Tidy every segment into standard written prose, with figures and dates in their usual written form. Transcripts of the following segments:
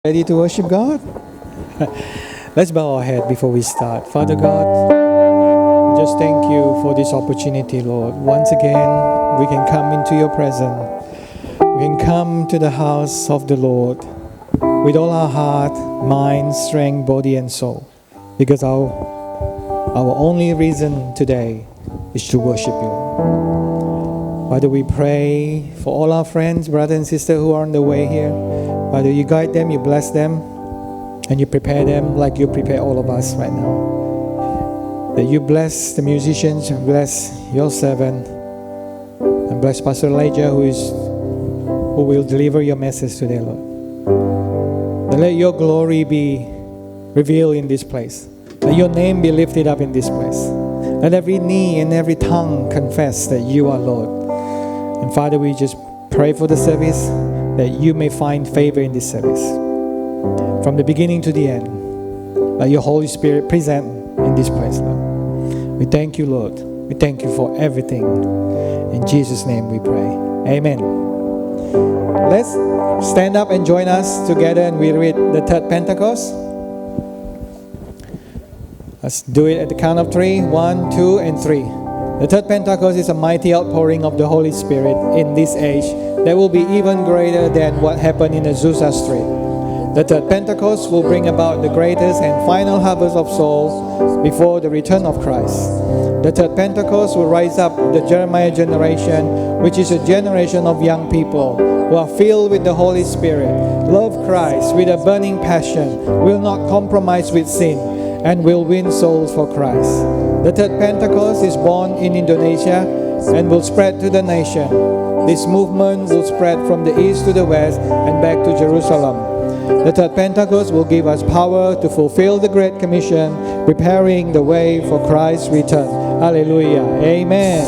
Ready to worship God? Let's bow our head before we start. Father God, we just thank you for this opportunity, Lord. Once again, we can come into your presence. We can come to the house of the Lord with all our heart, mind, strength, body, and soul. Because our only reason today is to worship you. Father, we pray for all our friends, brothers and sisters who are on the way here. Father, you guide them, you bless them, and you prepare them like you prepare all of us right now. That you bless the musicians, bless your servant, and bless Pastor Elijah who will deliver your message today, Lord. And let your glory be revealed in this place. Let your name be lifted up in this place. Let every knee and every tongue confess that you are Lord. And Father, we just pray for the service, that you may find favor in this service. From the beginning to the end, let your Holy Spirit present in this place, Lord. We thank you, Lord. We thank you for everything. In Jesus' name we pray. Amen. Let's stand up and join us together and we read the third Pentecost. Let's do it at the count of 3. 1, 2, and 3. The third Pentecost is a mighty outpouring of the Holy Spirit in this age that will be even greater than what happened in Azusa Street. The third Pentecost will bring about the greatest and final harvest of souls before the return of Christ. The third Pentecost will rise up the Jeremiah generation, which is a generation of young people who are filled with the Holy Spirit, love Christ with a burning passion, will not compromise with sin, and will win souls for Christ. The third Pentecost is born in Indonesia and will spread to the nation. This movement will spread from the east to the west and back to Jerusalem. The third Pentecost will give us power to fulfill the Great Commission, preparing the way for Christ's return. Hallelujah. Amen.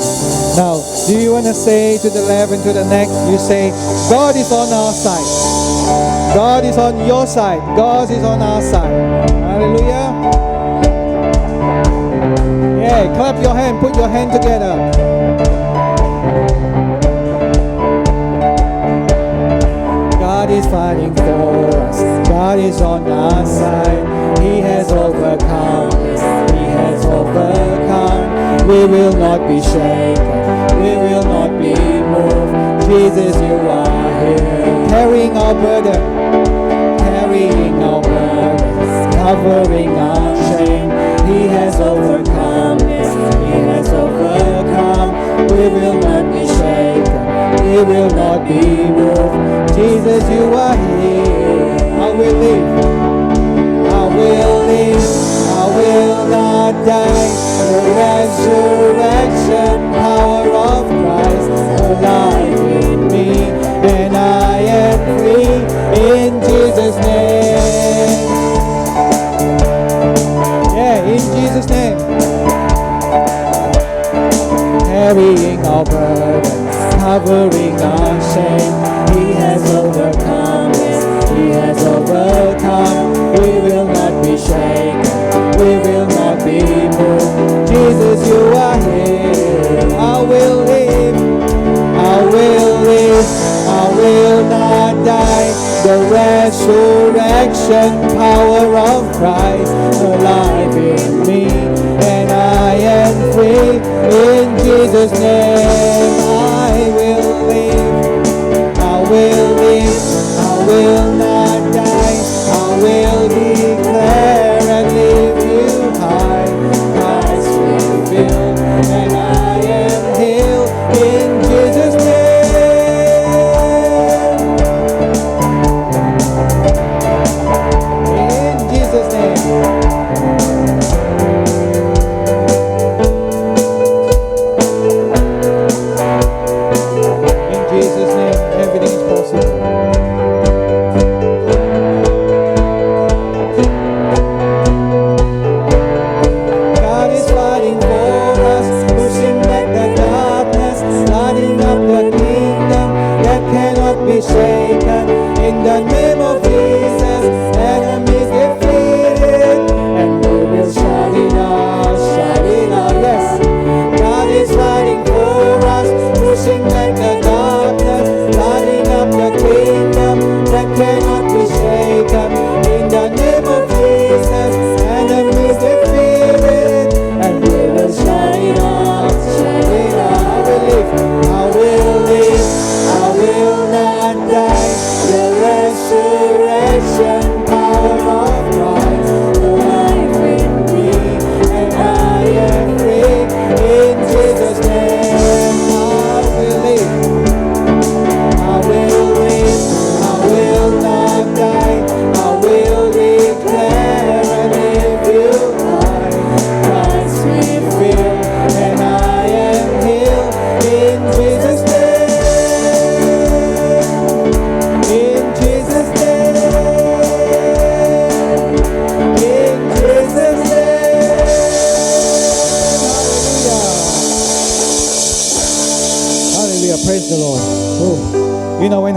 Now, do you want to say to the left and to the next? You say, God is on our side. God is on your side. God is on our side. Hallelujah. Yeah, clap your hand. Put your hand together. God is fighting for us. God is on our side. He has overcome. He has overcome. We will not be shaken. We will not be moved. Jesus, you are here. Carrying our burden. Carrying our burdens. Covering our shame. He has overcome. He has overcome. We will not be shaken. We will not be moved. Jesus, you are here. I will live. I will live. I will not die. The resurrection power of Christ alive in me, and I am free in Jesus' name. Yeah, in Jesus' name. Carrying our burdens, covering our shame. He has overcome. He has overcome. We will not be shaken. We will not be moved. Jesus, you are here. I will live. I will live. I will not die. The resurrection power of Christ alive in me, and I am free in Jesus' name. I will live. I will live. I will not die. I will declare and lift you high. Christ revealed, and I am healed in Jesus' name. In Jesus' name. In Jesus' name, everything is possible.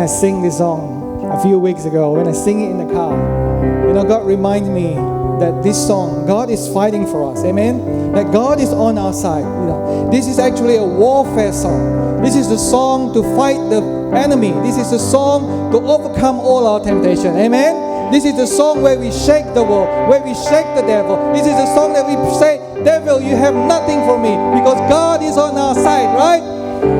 I sing this song a few weeks ago, when I sing it in the car, God reminds me that this song, God is fighting for us. Amen? That God is on our side. This is actually a warfare song. This is the song to fight the enemy. This is the song to overcome all our temptation. Amen? This is the song where we shake the world, where we shake the devil. This is the song that we say, devil, you have nothing for me, because God is on our side, right?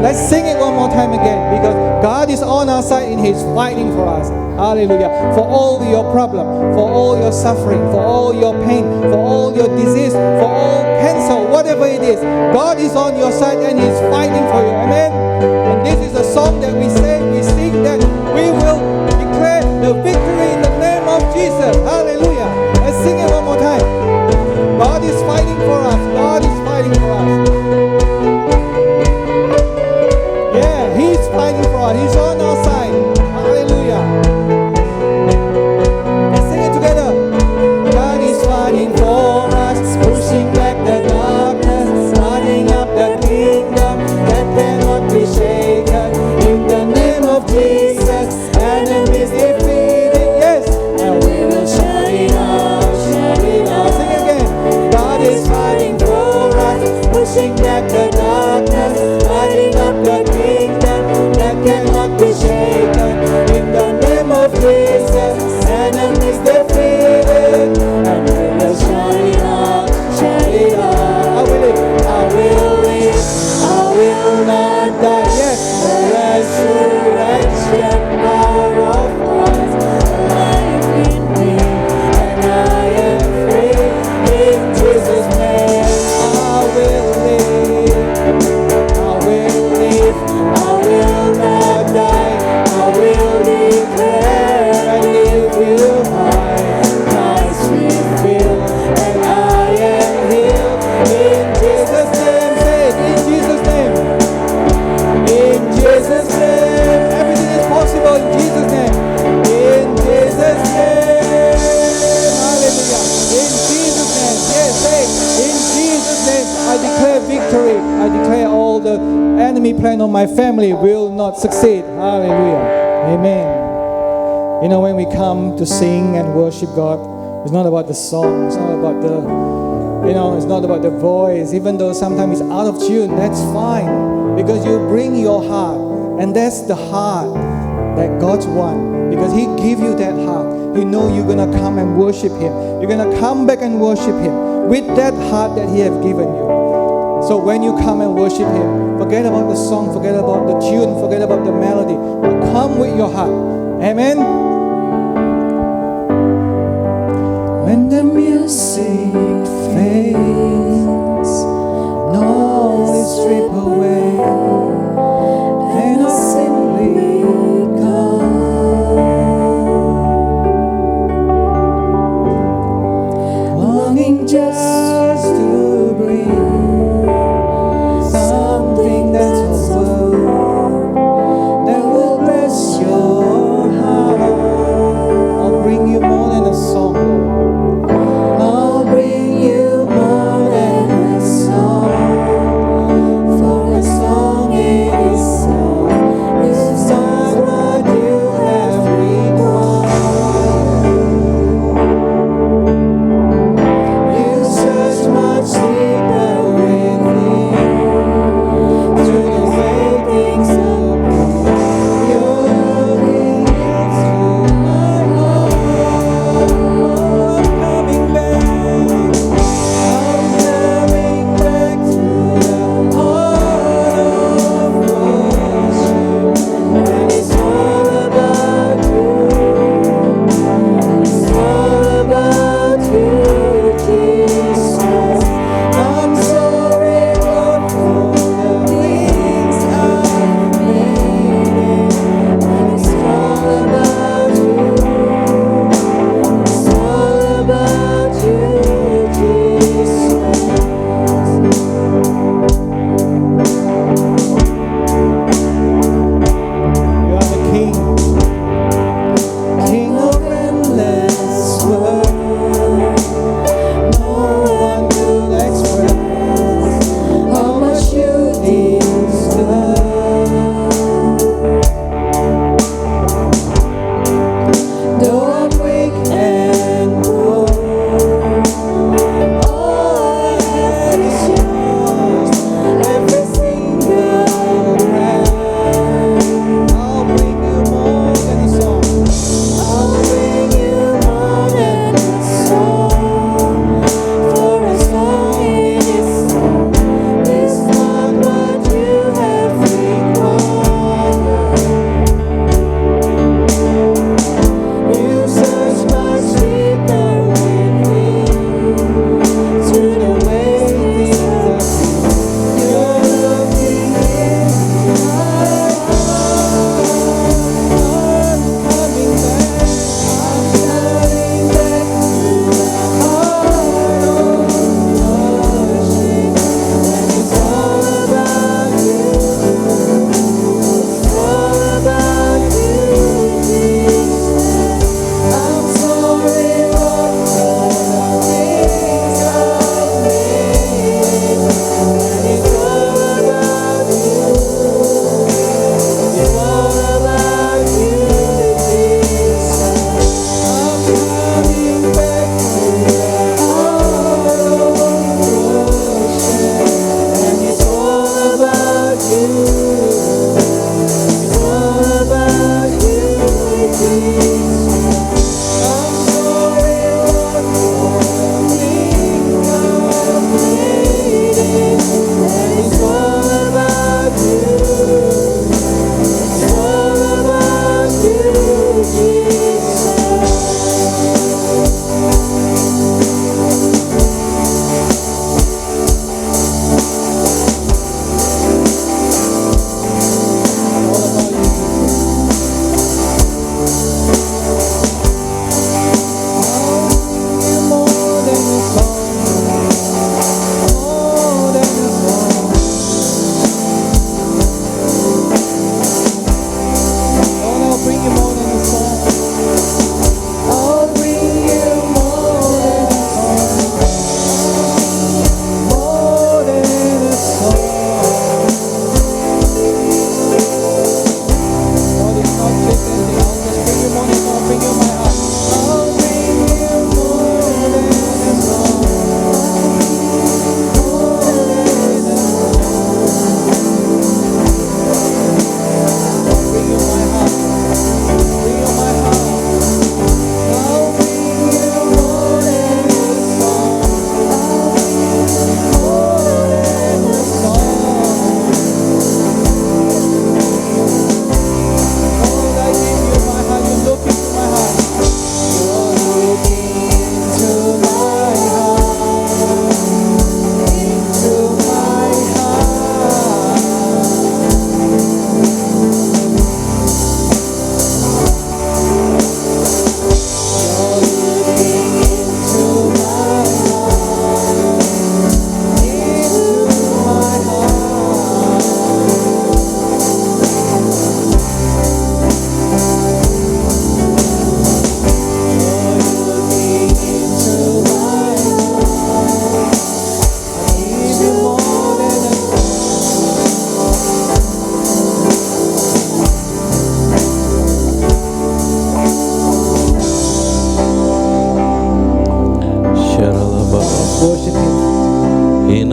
Let's sing it one more time again, because God is on our side and He's fighting for us. Hallelujah. For all your problem, for all your suffering, for all your pain, for all your disease, for all cancer, whatever it is, God is on your side and He's fighting for you. Amen? And this is a song that we say, we sing, that we will declare the victory in the name of Jesus. Hallelujah. Let's sing it one more time. God is fighting for us. God is fighting for us. Yeah, He's fighting for us. He's on our side. Hallelujah. Let's sing it together. God is fighting for us, pushing back the darkness, starting up the kingdom that cannot be shaken. In the name of Jesus, enemies defeated. Yes, and we will shout it out, shout it out. Sing it again. God is fighting for us, pushing back the darkness, starting up the kingdom that cannot be shaken. In the name of Jesus, enemies defeated, and we will shout it out, shout it out. I will live, I will not die. Yes, the resurrection power of Christ, life in me, and I am free. In Jesus' name, I will live, I will live, I will not die. I will declare, and it will hide. Christ revealed, and I am healed. In Jesus' name, say it, in Jesus' name. In Jesus' name, everything is possible in Jesus' name. In Jesus' name, hallelujah. In Jesus' name, yes, say, in Jesus' name, I declare victory. I declare all the enemy plan on my family will not succeed. Hallelujah. Amen. When we come to sing and worship God, it's not about the song, it's not about it's not about the voice. Even though sometimes it's out of tune, that's fine, because you bring your heart, and that's the heart that God wants, because He give you that heart. You know you're gonna come and worship Him. You're gonna come back and worship Him with that heart that He has given you. So when you come and worship Him, forget about the song, forget about the tune, forget about the melody, but come with your heart. Amen. When the music fades and all is stripped away, and I simply come, longing just to breathe something that's over, that will bless your heart. I'll bring you more than a song, Lord. I'll bring you more than a song, for a song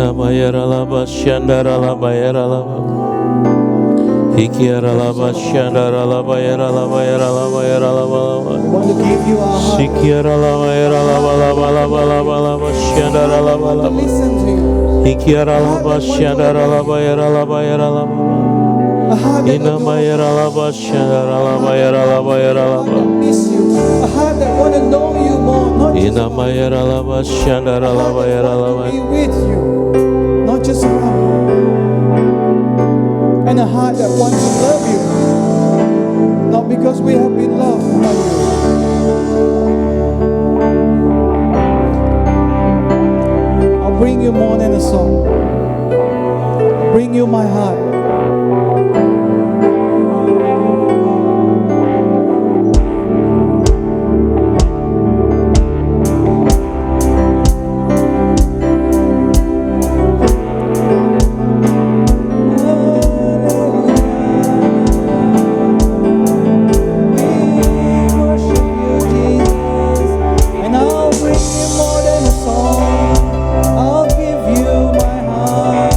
Ina mayera lava shandara lava yera lava. Hikiara lava shandara lava yera lava yera lava yera lava lava. We want to give you our heart. Sikiara lava yera lava lava lava lava lava shandara lava To lava. listen to you. Hikiara lava shandara lava yera lava yera lava. A heart that Ina will do mayera lava shandara lava yera lava yera a heart that lava. miss you. A heart that want to know you more. Not just Ina about mayera lava a shandara heart lava that yera want lava. to be with you. Not just around you. And a heart that wants to love you. Not because we have been loved by you. I'll bring you more than a song. I'll bring you my heart. I'll give you my heart.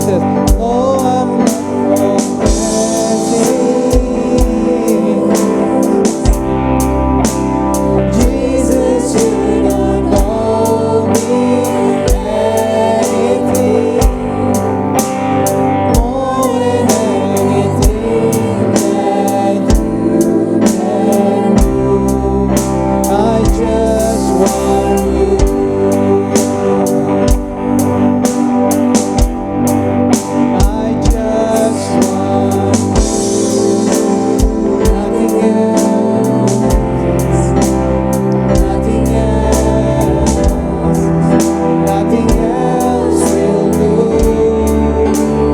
Jesus. Oh, I'm Jesus, you don't owe me anything more than anything that you can do. I just want you. I just want you. Nothing else. Nothing else. Nothing else will do.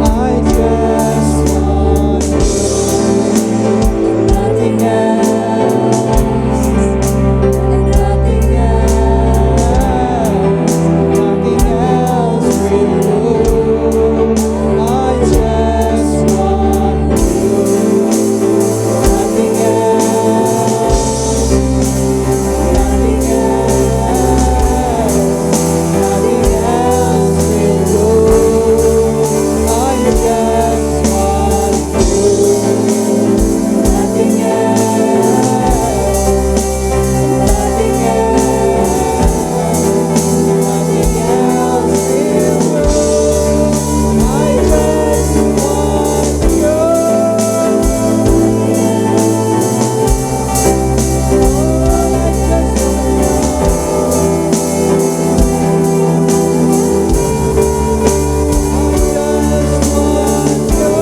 I just want you. Nothing else. Nothing else. Nothing else will do. I just want you. Nothing else. Nothing else. Nothing else will do. I just want you.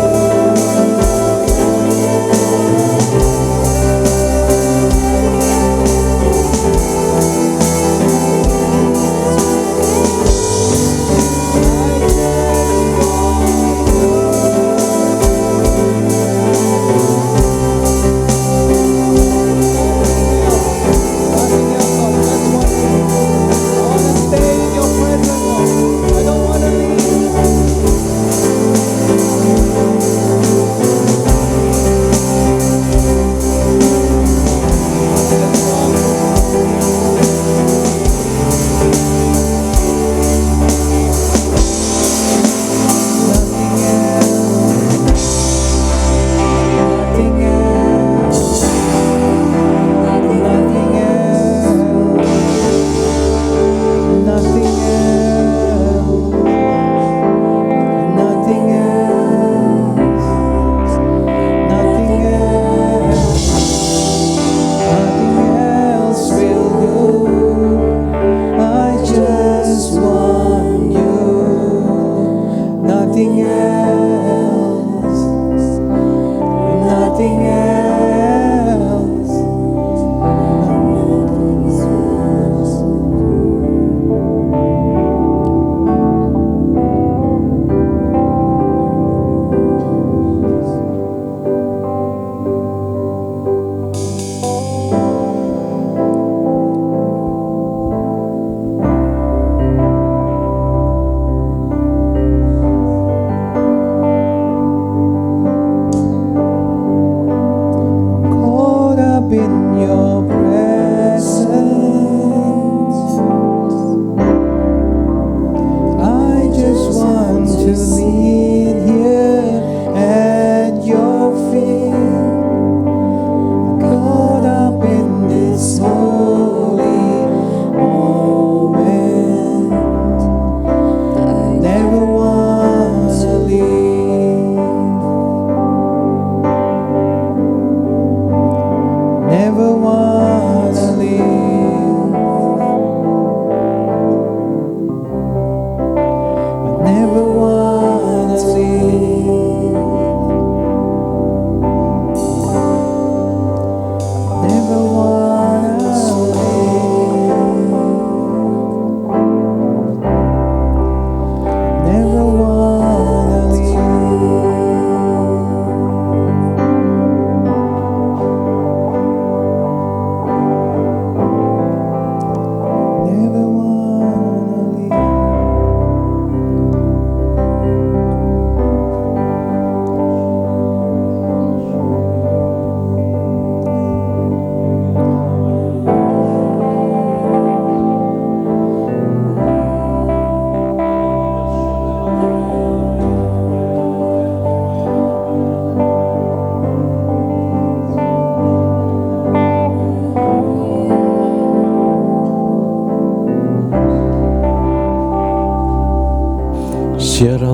Nothing else. Nothing else. Nothing else will do. I just want you. I just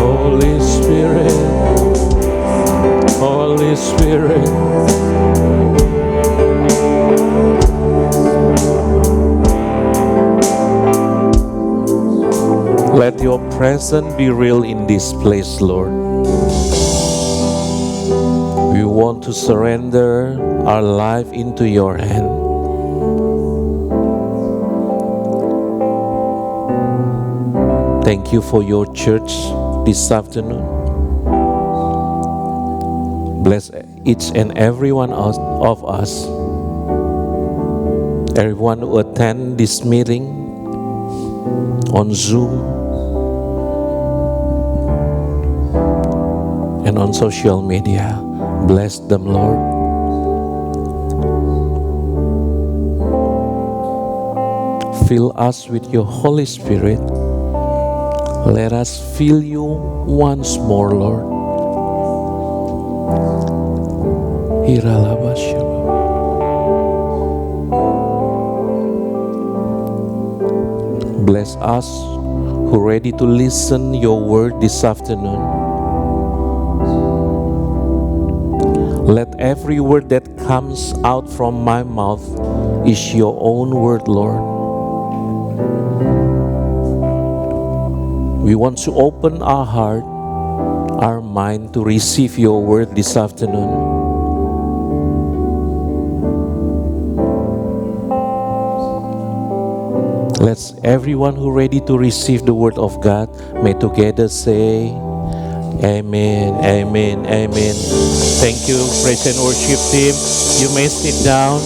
Holy Spirit, Holy Spirit. Let your presence be real in this place, Lord. We want to surrender our life into your hand. Thank you for your church this afternoon. Bless each and every one of us, everyone who attend this meeting on Zoom and on social media. Bless them, Lord. Fill us with your Holy Spirit. Let us feel you once more, Lord. Bless us who are ready to listen your word this afternoon. Let every word that comes out from my mouth is your own word, Lord. We want to open our heart, our mind to receive your word this afternoon. Let's everyone who ready to receive the word of God, may together say, Amen, Amen, Amen. Thank you, praise and worship team. You may sit down.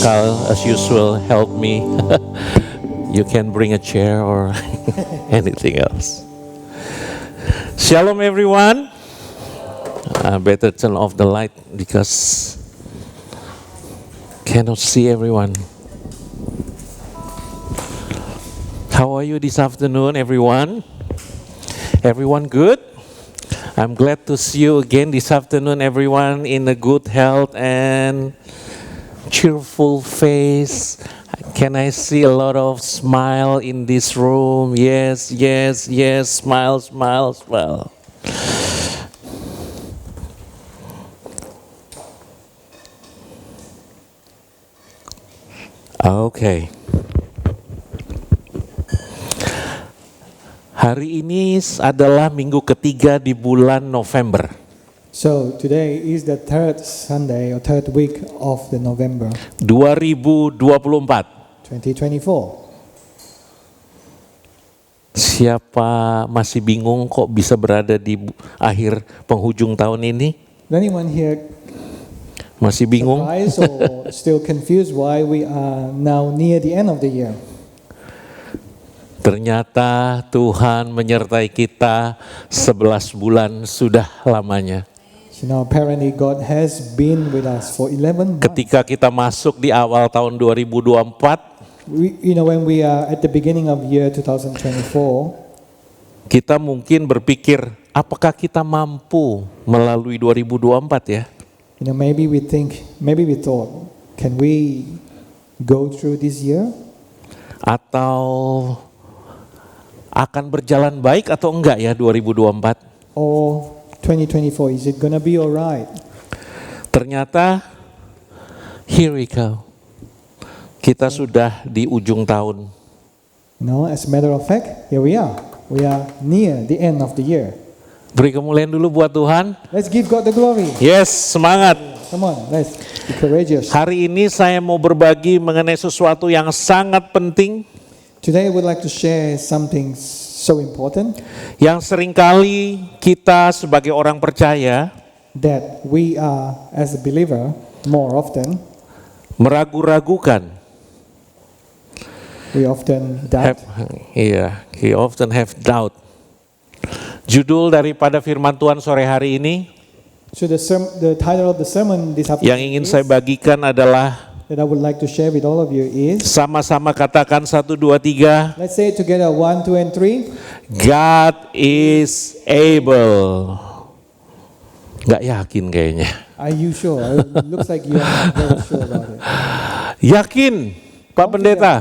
Carl, as usual, help me. You can bring a chair or anything else. Shalom, everyone. Better turn off the light because cannot see everyone. How are you this afternoon, everyone? Everyone good? I'm glad to see you again this afternoon, everyone, in a good health and cheerful face. Can I see a lot of smile in this room? Yes, yes, yes. Smile, smile, smile. Okay. Hari ini adalah minggu ketiga di bulan November. So today is the third Sunday or third week of the November 2024. 2024. Siapa masih bingung kok bisa berada di akhir penghujung tahun ini? Anyone here Masih bingung? surprised or still confused why we are now near the end of the year? Ternyata Tuhan menyertai kita 11 bulan sudah lamanya. You know, apparently God has been with us for 11 months. Ketika kita masuk di awal tahun 2024, When we are at the beginning of year 2024, kita mungkin berpikir apakah kita mampu melalui 2024 ya? Maybe we thought, can we go through this year? Atau akan berjalan baik atau enggak ya 2024? Or 2024, is it gonna be alright? Ternyata, here we go. Kita sudah di ujung tahun. As a matter of fact, here we are. We are near the end of the year. Beri kemuliaan dulu buat Tuhan. Let's give God the glory. Yes, semangat. Come on, let's be courageous. Hari ini saya mau berbagi mengenai sesuatu yang sangat penting. Today I would like to share something so important. Yang seringkali kita sebagai orang percaya that we are, as a believer, more often meragu-ragukan. We often doubt. We often have doubt. Judul daripada firman Tuhan sore hari ini So the title of the sermon this afternoon yang ingin saya bagikan adalah that I would like to share with all of you is, sama-sama katakan 1, 2, 3. let's say it together, 1, 2, and 3. God is able. Nggak yakin kayaknya. Are you sure? It looks like you are not very sure about it. Yakin, Pak Pendeta?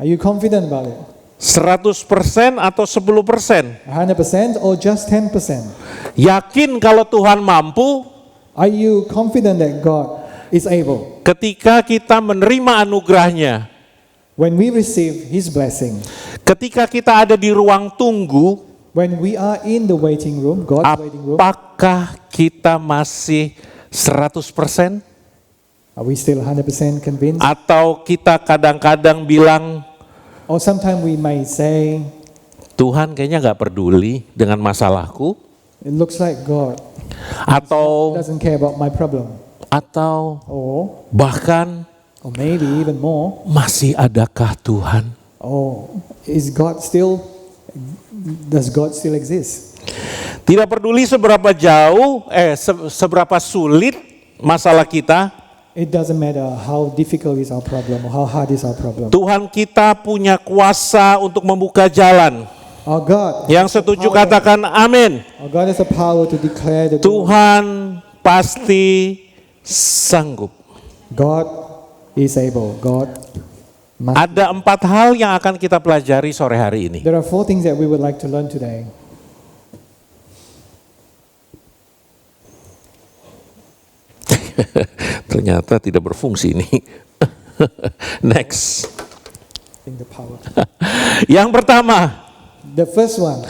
Are you confident about it? 100% atau 10%? 100% or just 10%? Yakin kalau Tuhan mampu Are you confident that God is able? ketika kita menerima anugerahnya, When we receive His blessing, ketika kita ada di ruang tunggu, when we are in the waiting room, God's waiting room, apakah kita masih 100%? are we still 100% convinced? Atau kita kadang-kadang bilang, Or sometimes we may say, Tuhan kayaknya nggak peduli dengan masalahku, it looks like God atau doesn't care about my problem. Or bahkan maybe even more, masih adakah Tuhan? Does God still exist? Tidak peduli seberapa jauh, seberapa sulit masalah kita, It doesn't matter how difficult is our problem or how hard is our problem. Tuhan kita punya kuasa untuk membuka jalan. Our God, Yang setuju katakan amin. our God has the power to declare the Tuhan pasti sanggup. God is able. God must. Ada 4 hal yang akan kita pelajari sore hari ini. There are 4 things that we would like to learn today. Ternyata tidak berfungsi ini. Next. In the power. Yang pertama, The first one,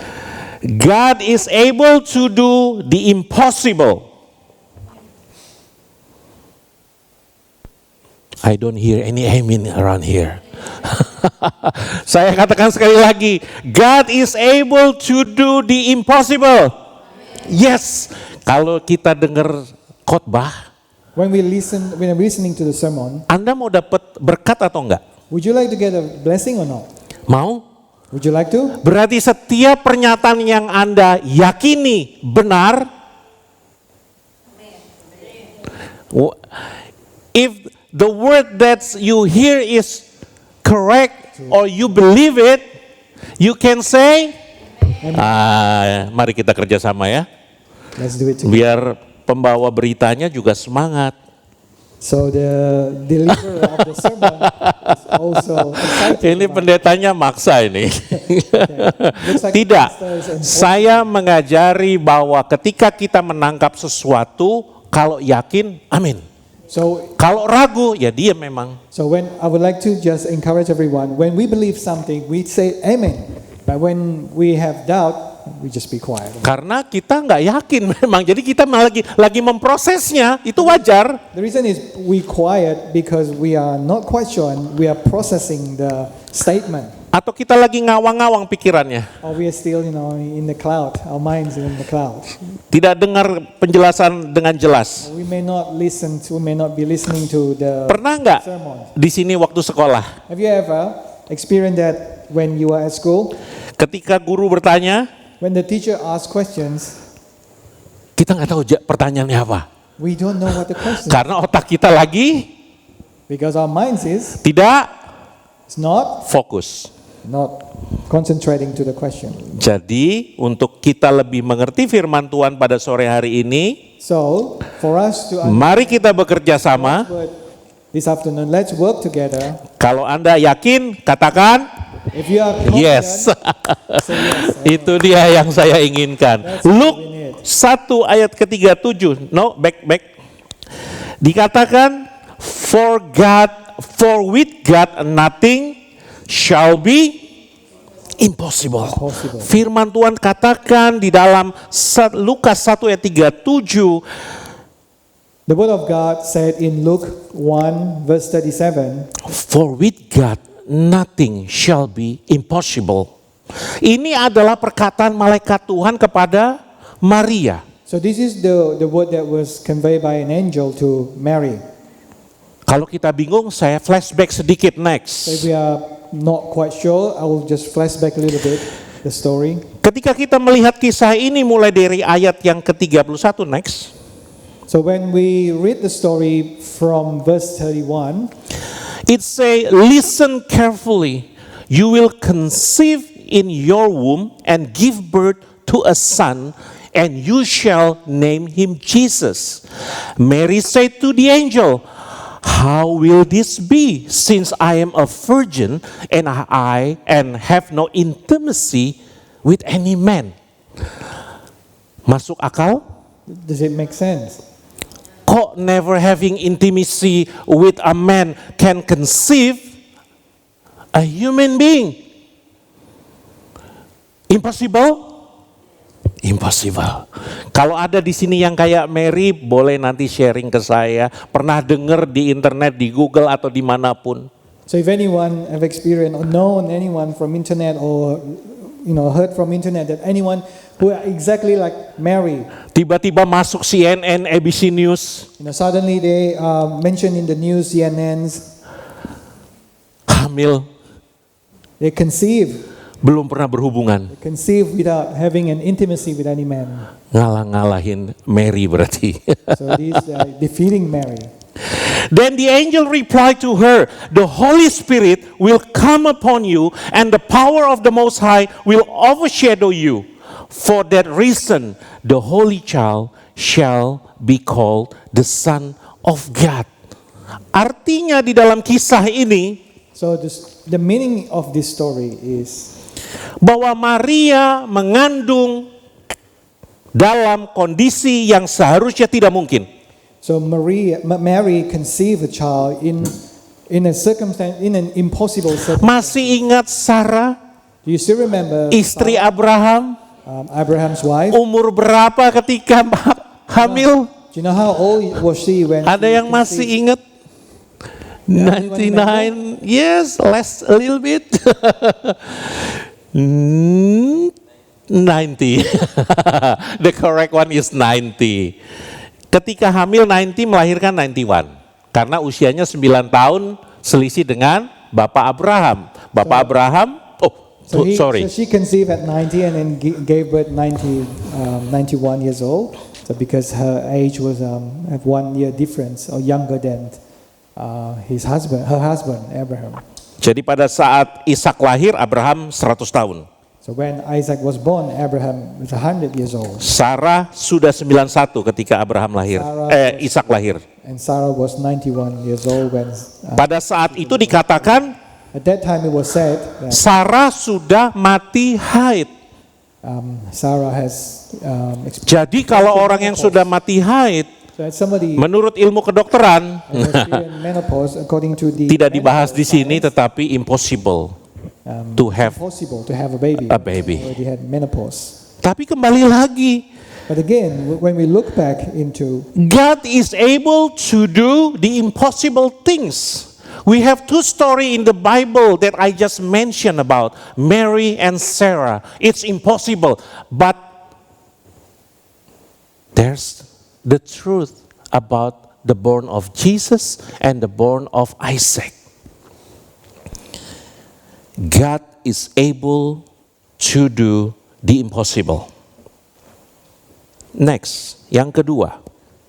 God is able to do the impossible. I don't hear any amen around here. Saya katakan sekali lagi, God is able to do the impossible. Yes, kalau kita dengar khotbah, when I'm listening to the sermon, Anda mau dapat berkat atau enggak? would you like to get a blessing or not? Mau? Would you like to? Berarti setiap pernyataan yang Anda yakini benar, if the word that you hear is correct or you believe it, you can say, mari kita kerjasama ya. Let's do it together. Biar pembawa beritanya juga semangat. So the deliverer of the sermon is also excited. Ini pendetanya maksa ini. Looks like Tidak, the pastor is saya mengajari bahwa ketika kita menangkap sesuatu, kalau yakin, amin. So Kalau ragu, ya diam memang. when I would like to just encourage everyone, when we believe something, we say amen. But when we have doubt, we just be quiet. Karena kita nggak yakin memang, jadi kita malah lagi memprosesnya, itu wajar. The reason is we quiet because we are not quite sure and we are processing the statement. Atau kita lagi ngawang-ngawang pikirannya. Or we are still, in the cloud. Our minds are in the cloud. Tidak dengar penjelasan dengan jelas. We may not be listening to the Pernah nggak sermon. di sini waktu sekolah, Have you ever experienced that when you are at school? ketika guru bertanya, When the teacher asks questions, kita nggak tahu pertanyaannya apa. we don't know what the question is. Karena otak kita lagi Because our minds is tidak not fokus. concentrating to the question. Jadi untuk kita lebih mengerti firman Tuhan pada sore hari ini, So, for us to mari kita bekerja sama. understand this afternoon, let's work together. Kalau Anda yakin, katakan If you are confident, yes. say yes. Itu dia yang saya inginkan. That's what Luke we need. 1 ayat ke-37. No, back. Dikatakan, for with God nothing shall be impossible. Impossible. Firman Tuhan katakan di dalam Lukas 1 ayat 37, The word of God said in Luke 1 verse 37, for with God nothing shall be impossible. Ini adalah perkataan malaikat Tuhan kepada Maria. so this is the word that was conveyed by an angel to Mary. Kalau kita bingung, saya flashback sedikit next. So if we are not quite sure, I will just flashback a little bit the story. Ketika kita melihat kisah ini mulai dari ayat yang ke-31 next. So when we read the story from verse 31, It say, listen carefully. You will conceive in your womb and give birth to a son, and you shall name him Jesus. Mary said to the angel, how will this be, since I am a virgin and I have no intimacy with any man? Masuk akal? does it make sense? Kok never having intimacy with a man can conceive a human being? Impossible? Impossible. Kalau ada di sini yang kayak Mary, boleh nanti sharing ke saya. Pernah dengar di internet, di Google atau dimanapun. So if anyone have experienced or known anyone from internet or heard from internet that anyone who are exactly like Mary, Tiba-tiba masuk CNN, ABC News, suddenly they mention in the news, CNNs, hamil, they conceive belum pernah berhubungan. without having an intimacy with any man. Ngalah-ngalahin Mary berarti. So this defeating Mary. Then the angel replied to her, the Holy Spirit will come upon you, and the power of the Most High will overshadow you. For that reason, the Holy Child shall be called the Son of God. Artinya di dalam kisah ini, So the meaning of this story is bahwa Maria mengandung dalam kondisi yang seharusnya tidak mungkin. so Mary conceived a child in a circumstance, in an impossible circumstance. Masih ingat Sarah, Do you still remember istri Abraham, Abraham's wife? umur berapa ketika hamil? Do you know how old was she when Ada she yang masih conceived? ingat? 99, yes, less a little bit. 90. The correct one is 90. Ketika hamil 90, melahirkan 91. Karena usianya 9 tahun selisih dengan Bapak Abraham. Bapak Abraham, So sorry. she conceived at 90 and then gave birth 91 years old. So because her age was at 1 year difference or younger than her husband Abraham. Jadi pada saat Ishak lahir, Abraham 100 tahun. So when Isaac was born, Abraham was 100 years old. Sarah sudah 91 ketika Abraham lahir. Ishak lahir. And Sarah was 91 years old when Pada saat itu dikatakan at that time it was said that Sarah sudah mati haid. Sarah has Jadi kalau orang yang sudah mati haid, so as somebody menurut ilmu kedokteran, has experienced menopause according to the tidak dibahas di sini, science, tetapi impossible to have possible to have a baby. a baby. Already had menopause. Tapi kembali lagi, But again, when we look back into God is able to do the impossible things. We have two stories in the Bible that I just mentioned about Mary and Sarah. It's impossible, but there's the truth about the born of Jesus and the born of Isaac. God is able to do the impossible. Next, yang kedua.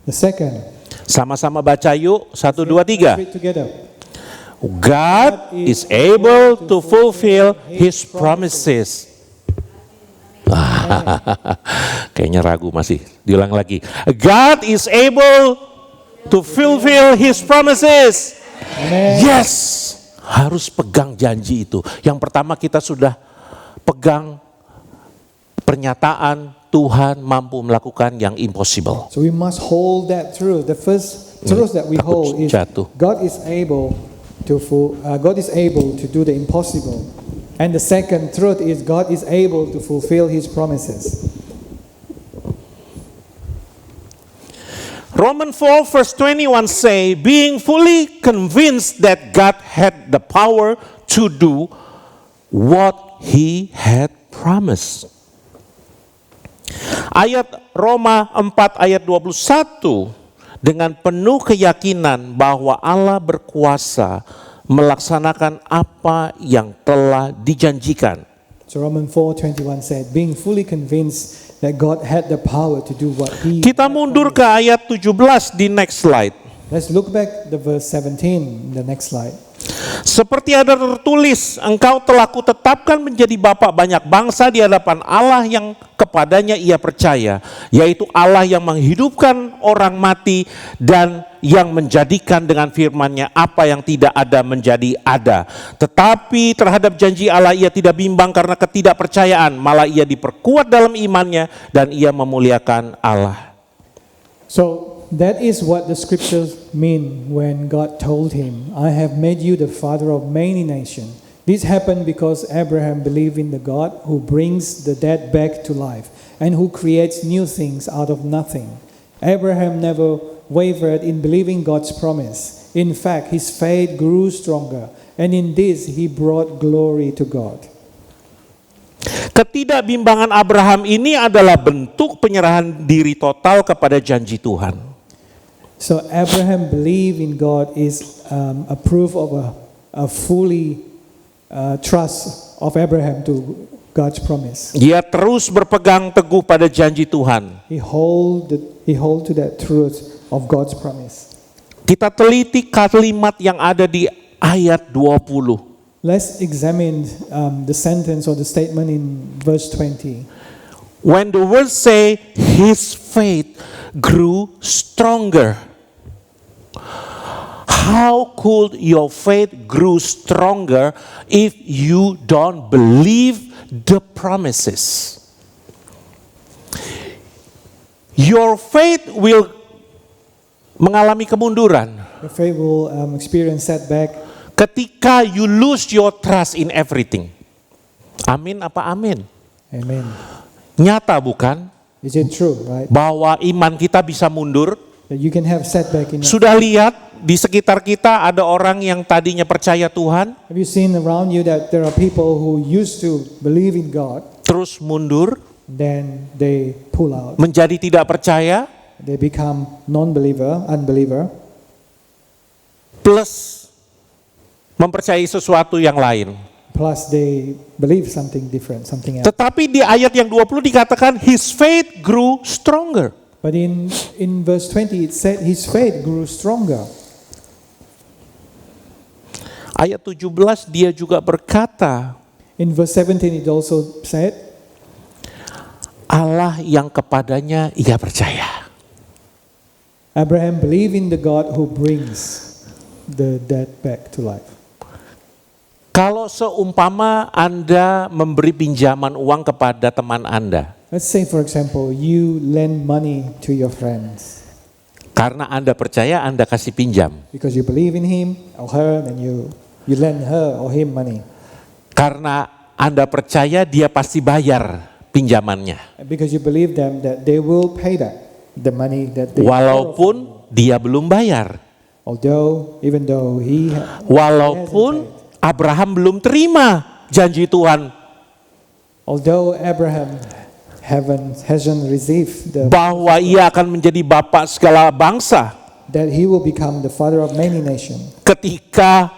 the second. Sama-sama baca yuk, 1, 2, 3. Let's read together. God is able to fulfill His promises. Kayaknya ragu masih. Diulang lagi. God is able to fulfill His promises. Amen. Yes, harus pegang janji itu. Yang pertama kita sudah pegang pernyataan Tuhan mampu melakukan yang impossible. So we must hold that truth. The first truth that we hold is jatuh. God is able to do the impossible. And the second truth is God is able to fulfill His promises. Romans 4 verse 21 say, being fully convinced that God had the power to do what He had promised. Ayat Roma 4 ayat 21, dengan penuh keyakinan bahwa Allah berkuasa melaksanakan apa yang telah dijanjikan. So Romans 4:21 said, being fully convinced that God had the power to do what He. Kita mundur ke ayat 17 di next slide. Let's look back the verse 17, the next slide. Seperti ada tertulis, engkau telah kutetapkan menjadi bapa banyak bangsa di hadapan Allah yang kepadanya ia percaya, yaitu Allah yang menghidupkan orang mati dan yang menjadikan dengan firman-Nya apa yang tidak ada menjadi ada. Tetapi terhadap janji Allah ia tidak bimbang karena ketidakpercayaan, malah ia diperkuat dalam imannya dan ia memuliakan Allah. So that is what the scriptures mean when God told him, I have made you the father of many nations. This happened because Abraham believed in the God who brings the dead back to life and who creates new things out of nothing. Abraham never wavered in believing God's promise. In fact, his faith grew stronger, and in this he brought glory to God. Ketidakbimbangan Abraham ini adalah bentuk penyerahan diri total kepada janji Tuhan. So Abraham believe in God is a proof of a fully trust of Abraham to God's promise. Dia terus berpegang teguh pada janji Tuhan. He hold to that truth of God's promise. Kita teliti kalimat yang ada di ayat 20. Let's examine the sentence or the statement in verse 20. When the words say his faith grew stronger. How could your faith grow stronger if you don't believe the promises? Your faith will mengalami kemunduran. Your faith will experience setback Ketika you lose your trust in everything. Amin apa amin? Amen. Nyata bukan? Is it true, right? Bahwa iman kita bisa mundur. That you can have setback in your. Sudah lihat di sekitar kita ada orang yang tadinya percaya Tuhan, Have you seen around you that there are people who used to believe in God, terus mundur, then they pull out. menjadi tidak percaya, They become unbeliever, plus mempercayai sesuatu yang lain. plus they believe something different, something else. Tetapi di ayat yang 20 dikatakan his faith grew stronger. But in verse 20 it said his faith grew stronger. Ayat 17 dia juga berkata, In verse 17 it also said, Allah yang kepadanya ia percaya. Abraham believed in the God who brings the dead back to life. Kalau seumpama Anda memberi pinjaman uang kepada teman Anda, Let's say, for example, you lend money to your friends karena Anda percaya Anda kasih pinjam. because you believe in him or her, and you lend her or him money. Karena Anda percaya dia pasti bayar pinjamannya. Because you believe them that they will pay back the money that they Walaupun dia belum bayar. even though Walaupun Abraham belum terima janji Tuhan although Abraham hasn't received bahwa ia akan menjadi bapak segala bangsa that he will become the father of many nations. ketika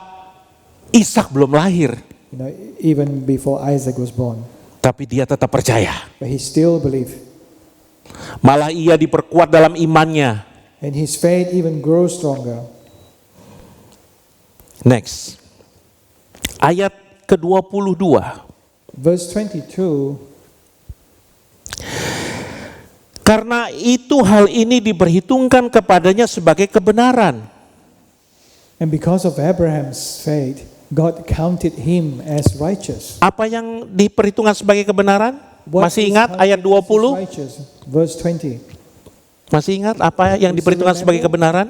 Ishak belum lahir, You know, even before Isaac was born, tapi dia tetap percaya. but he still believed, Malah ia diperkuat dalam imannya. and his faith even grows stronger. Next. Ayat ke-22. Verse 22. Karena itu hal ini diperhitungkan kepadanya sebagai kebenaran. And because of Abraham's faith, God counted him as righteous. Apa yang diperhitungkan sebagai kebenaran? What Masih is ingat counted ayat as 20? righteous? Verse 20. Masih ingat apa yang diperhitungkan sebagai kebenaran?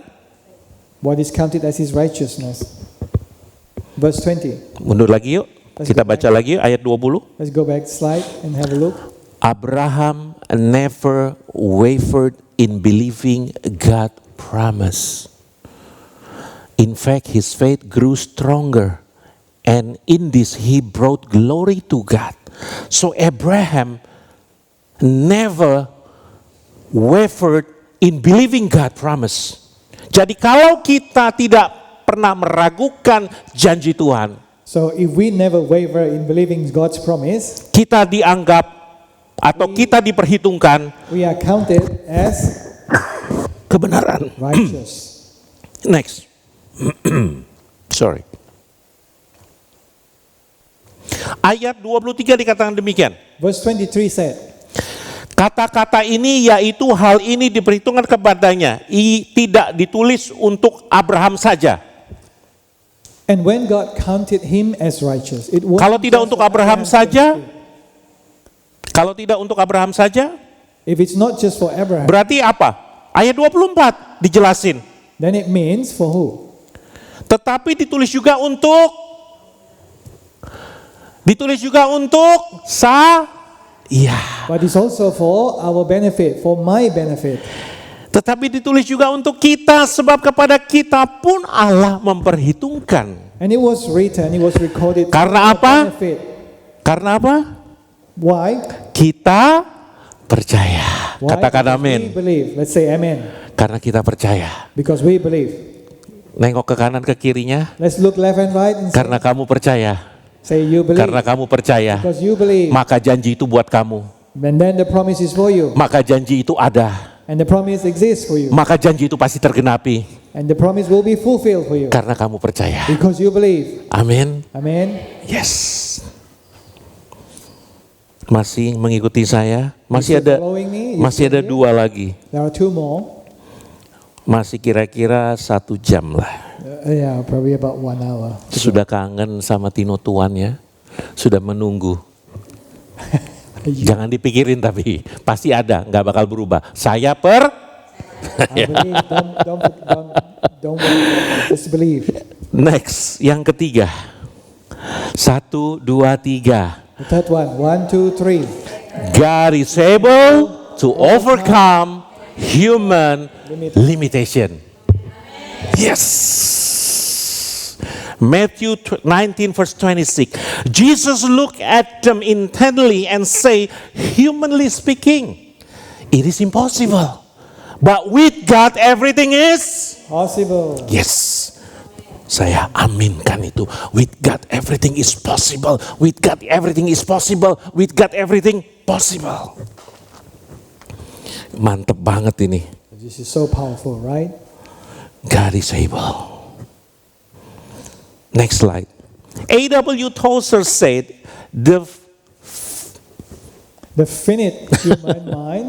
What is counted as his righteousness? Verse 20. Mundur lagi yuk. Kita baca lagi yuk, ayat 20. Let's go back slide and have a look. Abraham never wavered in believing God promise. In fact, his faith grew stronger, and in this he brought glory to God. So Abraham never wavered in believing God promise. Jadi kalau kita tidak pernah meragukan janji Tuhan, So if we never waver in believing God's promise, kita dianggap atau kita diperhitungkan we are counted as kebenaran. righteous. Next. Sorry. Ayat 23 dikatakan demikian. Verse 23 said, Kata-kata ini yaitu hal ini diperhitungkan kepadanya. Tidak ditulis untuk Abraham saja. and when God counted him as righteous, it was Kalau tidak untuk Abraham saja, kalau tidak untuk Abraham saja, if it's not just for Abraham, berarti apa? Ayat 24 dijelasin. then it means for who? Tetapi ditulis juga untuk iya. But it's also for our benefit, for my benefit. Tetapi ditulis juga untuk kita, sebab kepada kita pun Allah memperhitungkan. And it was written, it was recorded Karena for our apa? benefit. Karena apa? Why? Kita percaya. Why? Katakan Because amin. we believe. Let's say amen. Karena kita percaya. Because we believe. Nengok ke kanan ke kirinya. Let's look left and right and Karena kamu percaya. say you believe. Karena kamu percaya. Because you believe. Maka janji itu buat kamu. And then the promise is for you. Maka janji itu ada. And the promise exists for you. Maka janji itu pasti tergenapi. And the promise will be fulfilled for you. Karena kamu percaya. Because you believe. Amin. Amen. Yes. Masih mengikuti saya? You Masih still ada following me? You masih still ada here? 2 lagi. There are 2 more. Masih kira-kira 1 jam lah. Yeah, probably about 1 hour. Sudah kangen sama Tino Tuan ya? Sudah menunggu. Jangan dipikirin tapi pasti ada, nggak bakal berubah. Saya I believe. Don't worry. Just believe. Next, yang ketiga. 1, 2, 3. The third one. 1, 2, 3. God is able to overcome human limitation. Yes. Matthew 19 verse 26. Jesus looked at them intently and say, humanly speaking, it is impossible. But with God everything is Possible. yes. Saya aminkan itu. With God everything is possible. With God everything is possible. With God everything possible. Mantep banget ini. This is so powerful, right? God is able. Next slide. A.W. Tozer said, the finite human mind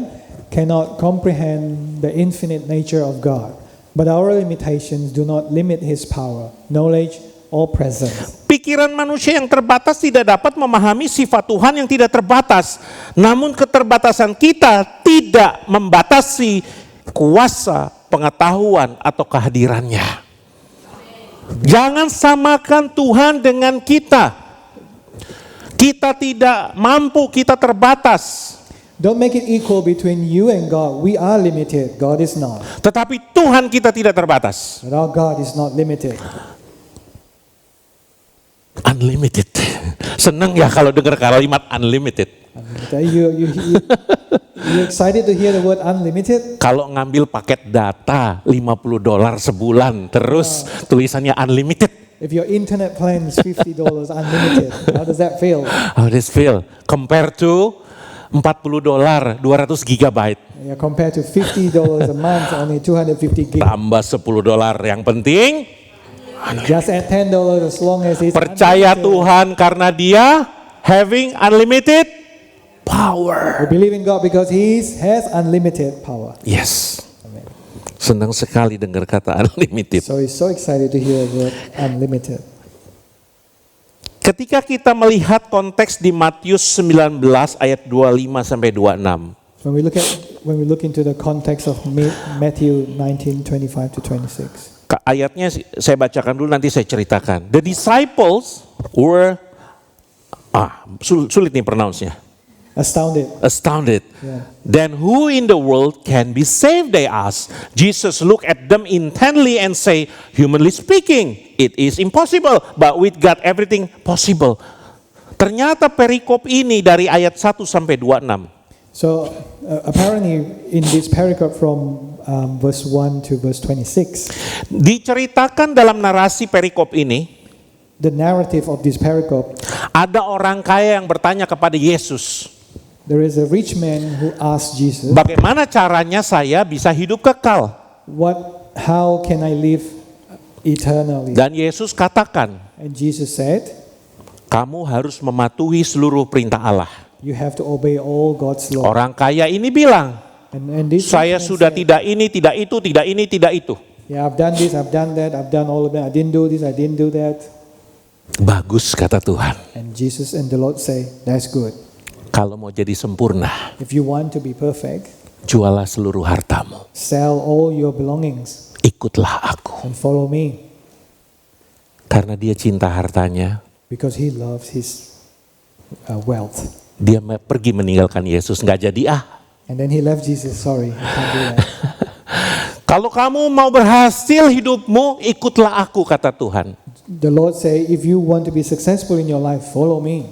cannot comprehend the infinite nature of God, but our limitations do not limit His power, knowledge, or presence. pikiran manusia yang terbatas tidak dapat memahami sifat Tuhan yang tidak terbatas. Namun keterbatasan kita tidak membatasi kuasa, pengetahuan, atau kehadirannya. Jangan samakan Tuhan dengan kita. Kita tidak mampu, kita terbatas. Don't make it equal between you and God. We are limited. God is not. Tetapi Tuhan kita tidak terbatas. But our God is not limited. Unlimited. Senang ya kalau dengar kalimat unlimited. You excited to hear the word unlimited? Kalau ngambil paket data $50 sebulan, terus tulisannya unlimited. If your internet plan is $50 unlimited, how does that feel? How does it feel? Compared to $40, 200 gigabyte. Yeah, compared to $50 a month, only 250 gig. Tambah $10, yang penting Just add $10 as long as it's Percaya unlimited. Tuhan karena dia having unlimited power. We believe in God because He has unlimited power. Yes. Amen. Senang sekali dengar kata unlimited. So he's so excited to hear the word unlimited. Ketika kita melihat konteks di Matius 19 ayat 25 sampai 26. When we look into the context of Matthew 19:25 to 26. Ayatnya saya bacakan dulu, nanti saya ceritakan. The disciples were sulit nih pronounce-nya. Astounded. Yeah. Then who in the world can be saved, they asked. Jesus looked at them intently and say, humanly speaking, it is impossible, but with God everything possible. Ternyata perikop ini dari ayat 1 sampai 26. So apparently in this pericope from verse 1 to verse 26, diceritakan dalam narasi perikop ini, the narrative of this pericope, ada orang kaya yang bertanya kepada Yesus, there is a rich man who asked Jesus, bagaimana caranya saya bisa hidup kekal? how can I live eternally? Dan Yesus katakan, And Jesus said, kamu harus mematuhi seluruh perintah Allah. you have to obey all God's law. Orang kaya ini bilang, And this saya rich man sudah said, tidak ini, tidak itu, tidak ini, tidak itu. yeah, I've done this, I've done that, I've done all of that. I didn't do this, I didn't do that. Bagus kata Tuhan. And Jesus and the Lord say, that's good. Kalau mau jadi sempurna, If you want to be perfect, jualah seluruh hartamu. sell all your belongings Ikutlah aku. and follow me. Karena dia cinta hartanya, Because he loves his wealth. dia pergi meninggalkan Yesus, nggak jadi And then he left Jesus. Sorry, I can't do that. Kalau kamu mau berhasil hidupmu, ikutlah aku, kata Tuhan. The Lord say, if you want to be successful in your life, follow me.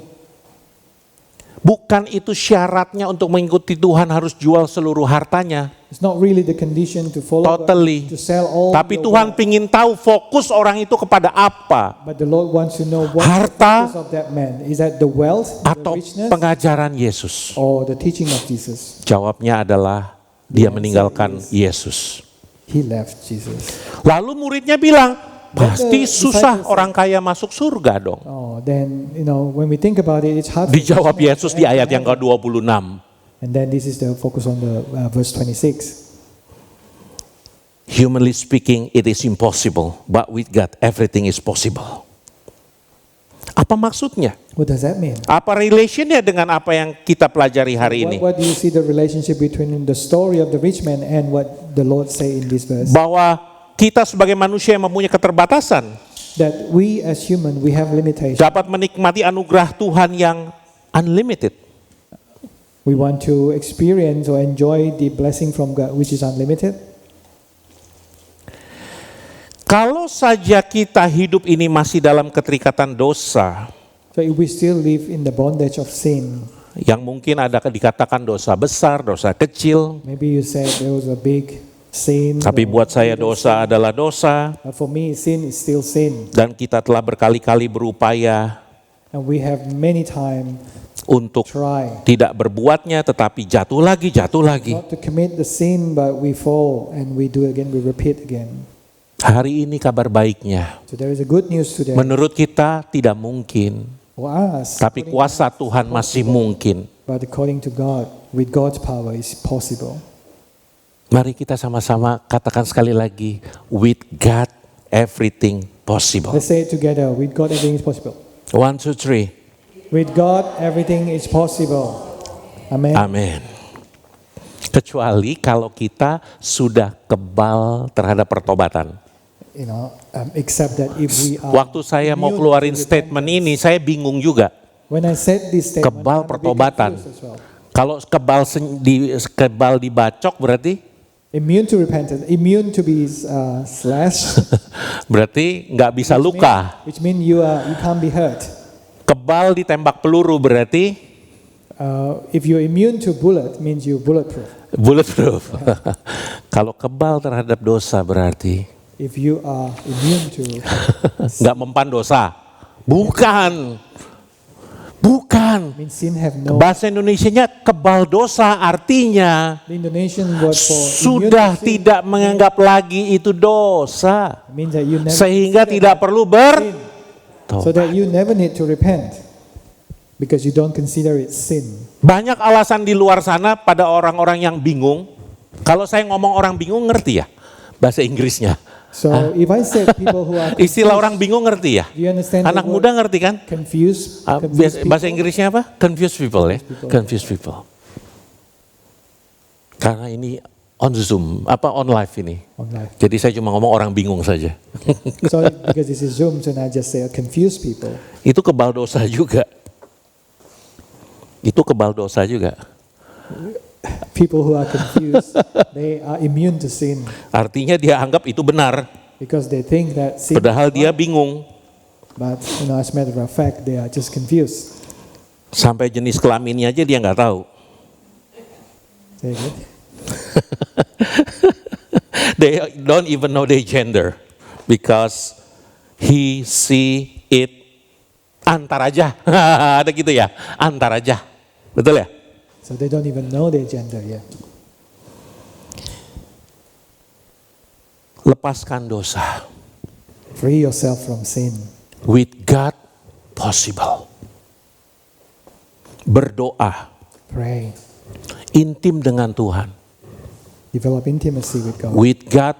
Bukan itu syaratnya untuk mengikuti Tuhan harus jual seluruh hartanya. It's not really the condition to follow Totally. God, to sell all Tapi your Tuhan wealth. pingin tahu fokus orang itu kepada apa. But the Lord wants to know what Harta the focus of that man. Is that the wealth, the Atau richness, pengajaran Yesus. or the teaching of Jesus? Jawabnya adalah dia meninggalkan Yesus. He left Jesus. Lalu muridnya bilang, pasti the susah disciples orang kaya masuk surga dong. Oh, then, when we think about it, it's hard. Dijawab Yesus di ayat yang ke-26. And then this is the focus on the verse 26. Humanly speaking, it is impossible, but with God everything is possible. Apa maksudnya? What does that mean? Apa relationnya dengan apa yang kita pelajari hari ini? What do you see the relationship between the story of the rich man and what the Lord say in this verse? Bahwa kita sebagai manusia yang mempunyai keterbatasan That we as human, we have limitations. dapat menikmati anugerah Tuhan yang unlimited. We want to experience or enjoy the blessing from God, which is unlimited. Kalau saja kita hidup ini masih dalam keterikatan dosa, So if we still live in the bondage of sin, yang mungkin ada dikatakan dosa besar, dosa kecil, maybe you said there was a big sin. tapi or buat saya little dosa sin. adalah dosa, But for me, sin is still sin. dan kita telah berkali-kali berupaya And we have many times untuk try tidak berbuatnya, tetapi jatuh lagi. not to commit the sin, but we fall and we do again, we repeat again. Hari ini kabar baiknya, So there is a good news today. menurut kita tidak mungkin, For us, tapi kuasa Tuhan masih mungkin. but according to God, with God's power, is possible. Mari kita sama-sama katakan sekali lagi, with God everything possible. Let's say it together. With God, everything is possible. 1, 2, 3. With God, everything is possible. Amen. Amin. Kecuali kalau kita sudah kebal terhadap pertobatan. Except that if we are Waktu saya mau immune keluarin to statement repentance. ini, saya bingung juga. When I said this statement, Kebal I'm a bit pertobatan. confused as well. Kalau kebal dibacok berarti Immune to repentance, immune to be slashed, berarti nggak bisa luka. which means you can't be hurt. Kebal ditembak peluru berarti If you're immune to bullet, means you're bulletproof. bulletproof. Kalau kebal terhadap dosa berarti If you are immune to, nggak mempan dosa. Bukan. Tuhan. means sin have no. Bahasa Indonesianya kebal dosa, artinya The Indonesian word for sudah immune to sin tidak menganggap lagi itu dosa. means that you never Sehingga consider tidak that perlu sin, so bertobat. that you never need to repent because you don't consider it sin. Banyak alasan di luar sana pada orang-orang yang bingung. Kalau saya ngomong orang bingung, ngerti ya bahasa Inggrisnya? So if I said people who are Istilah confused, orang bingung ngerti ya? do you understand Anak the muda word ngerti kan? confused? Bahasa Inggrisnya apa? Confused people ya? Confused people. Karena ini on Zoom, on live ini. On live. Jadi saya cuma ngomong orang bingung saja. So because this is Zoom, so now I just say confused people. Itu kebal dosa juga. Itu kebal dosa juga. People who are confused, they are immune to sin Artinya dia anggap itu benar, because they think that sin. padahal dia bingung. But as a matter of fact, they are just confused. Sampai jenis kelaminnya aja dia nggak tahu. Say it. They don't even know their gender because he, she, it, antar aja. Ada gitu ya, antar aja. Betul ya? So they don't even know their gender yet. Lepaskan dosa. Free yourself from sin. With God possible. Berdoa. Pray. Intim dengan Tuhan. Develop intimacy with God. With God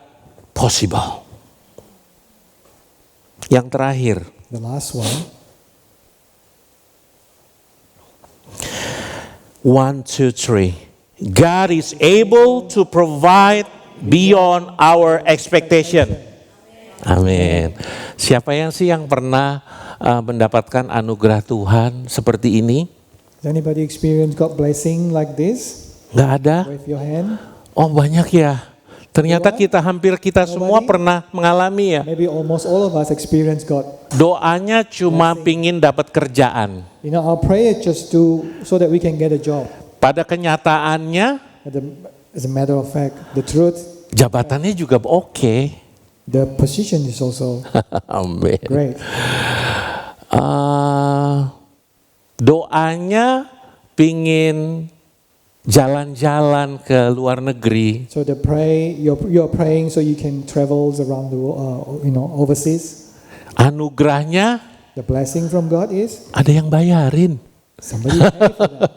possible. Yang terakhir. The last one. 1, 2, 3. God is able to provide beyond our expectation. Amin. Siapa yang pernah mendapatkan anugerah Tuhan seperti ini? Has anybody experienced God blessing like this? Nggak ada? Wave your hand. Oh banyak ya. Ternyata hampir kita semua pernah mengalami ya. Maybe almost all of us experience God. Doanya cuma pingin dapat kerjaan. Our prayer just so that we can get a job. Pada kenyataannya, As a matter of fact, the truth, jabatannya juga oke. the position is also Amin. great. Doanya pingin jalan-jalan ke luar negeri. So you're praying so you can travel around the overseas. Anugerahnya The blessing from God is ada yang bayarin. somebody pay for that.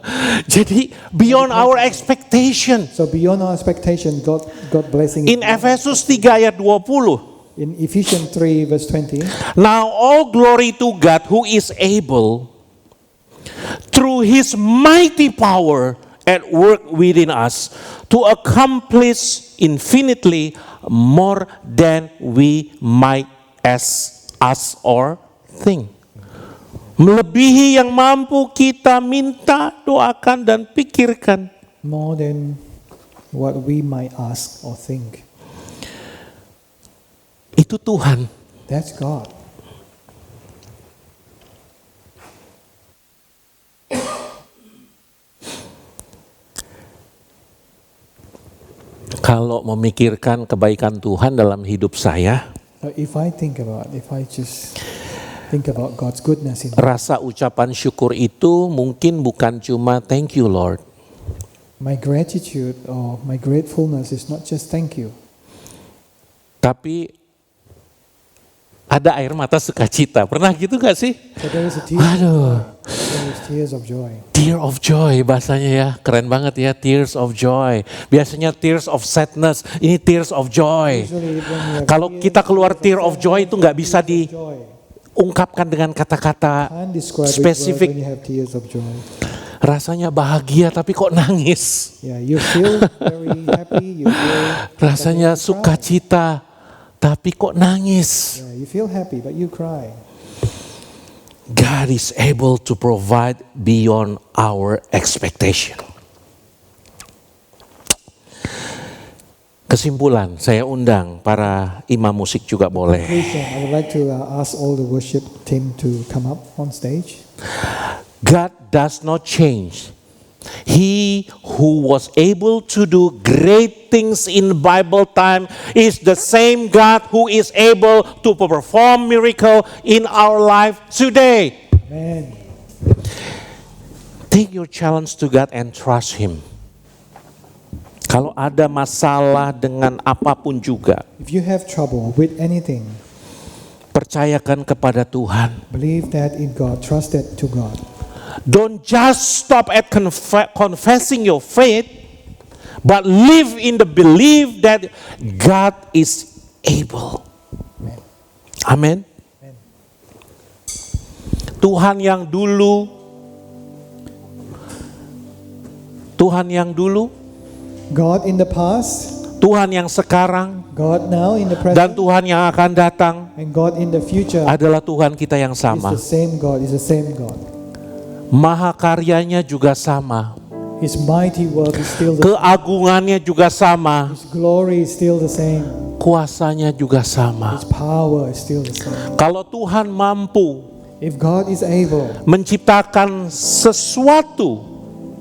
Jadi beyond our expectation. So beyond our expectation, God blessing. In Efesus 3 ayat 20. In Ephesians 3 verse 20. Now all glory to God who is able through his mighty power at work within us to accomplish infinitely more than we might ask or think. Melebihi yang mampu kita minta, doakan dan pikirkan. More than what we might ask or think. Itu Tuhan. That's God. Kalau memikirkan kebaikan Tuhan dalam hidup saya, If I just think about God's goodness in rasa ucapan syukur itu mungkin bukan cuma thank you Lord. my gratitude or my gratefulness is not just thank you. Tapi ada air mata sukacita. Pernah gitu gak sih? But there is a tear. Aduh, There is tears of joy. tear of joy bahasanya ya. Keren banget ya, tears of joy. Biasanya tears of sadness, ini tears of joy. Usually when you have Kalau tears, kita keluar tear of joy itu gak bisa tears of joy. diungkapkan dengan kata-kata Can't describe it well spesifik. when you have tears of joy. Rasanya bahagia tapi kok nangis. Yeah, you feel very happy. You feel Rasanya but you cry. sukacita tapi kok nangis. Yeah, you feel happy but you cry. God is able to provide beyond our expectation. Kesimpulan, saya undang para imam musik juga boleh. I would like to ask all the worship team to come up on stage. God does not change. He who was able to do great things in Bible time is the same God who is able to perform miracle in our life today. Amen. Take your challenge to God and trust Him. Kalau ada masalah dengan apapun juga, If you have trouble with anything, percayakan kepada Tuhan. believe that in God, trust that to God. Don't just stop at confessing your faith, but live in the belief that God is able. Amin. Tuhan yang dulu, God in the past, Tuhan yang sekarang, God now in the dan present, Tuhan yang akan datang and God in the future adalah Tuhan kita yang is sama. the same God, is the same God. Maha karyanya juga sama. His mighty work is still the same. Keagungannya juga sama. His glory is still the same. Kuasanya juga sama. His power is still the same. Kalau Tuhan mampu If God is able menciptakan sesuatu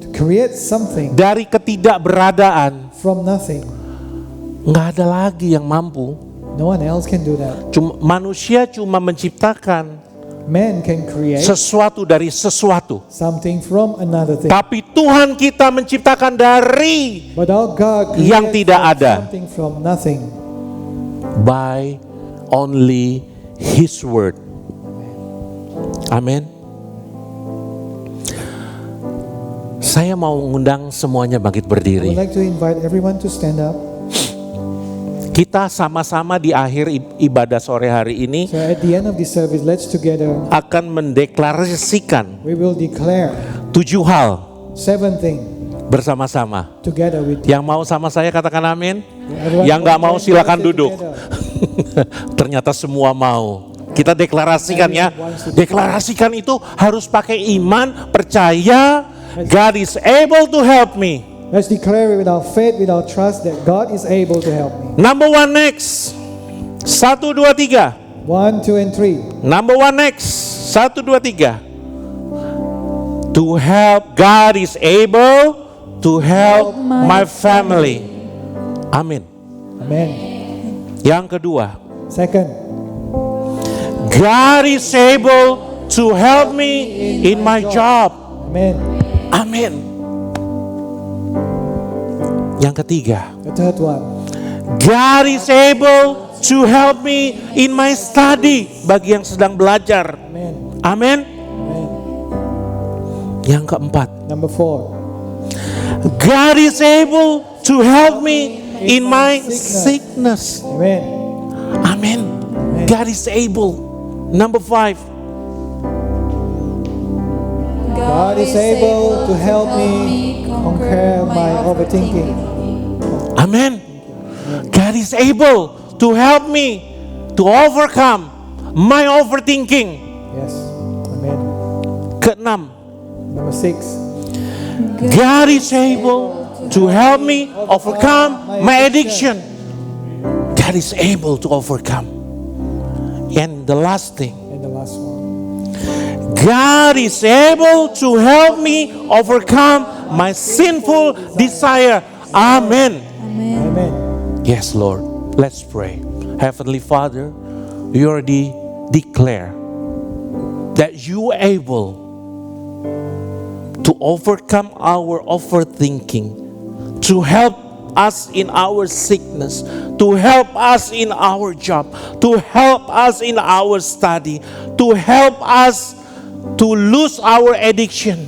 to create something dari ketidakberadaan, from nothing, nggak ada lagi yang mampu. no one else can do that. Manusia cuma menciptakan Man can create sesuatu dari sesuatu. something from another thing. Tapi Tuhan kita menciptakan dari But our God yang creates tidak ada. something from nothing. by only His word. Amin. Saya mau mengundang semuanya bangkit I berdiri. would like to invite everyone to stand up. Kita sama-sama di akhir ibadah sore hari ini So at the end of this service, let's together, akan mendeklarasikan we will declare 7 hal 7 things bersama-sama. together with you. Yang mau sama saya katakan amin. Everyone Yang nggak mau join silakan us duduk. together. Ternyata semua mau. Kita deklarasikan ya. Deklarasikan itu harus pakai iman, percaya God is able to help me. Let's declare it with our faith, with our trust that God is able to help me. Number 1 next. 1, 2, 3. 1, 2, and 3. Number 1 next. 1, 2, 3. To help, God is able to help my family. Amin. Amen. Yang kedua, Second, God is able to help me in my job. amen. Amin. Yang ketiga, The third one, God is able to help me in my study. Bagi yang sedang belajar. amen. Amin. Amen. Yang keempat, Number 4, God is able to help me in my sickness. amen. Amin. God is able. Number 5, God is able to help me conquer my overthinking. Amen. God is able to help me to overcome my overthinking. Yes, amen. Keenam, Number 6, God is able to help me overcome my addiction. God is able to overcome. And the last thing, and the last one, God is able to help me overcome my sinful desire. Amen. amen. Yes, Lord. Let's pray. Heavenly Father, we already declare that you are able to overcome our overthinking, to help us in our sickness, to help us in our job, to help us in our study, to help us to lose our addiction.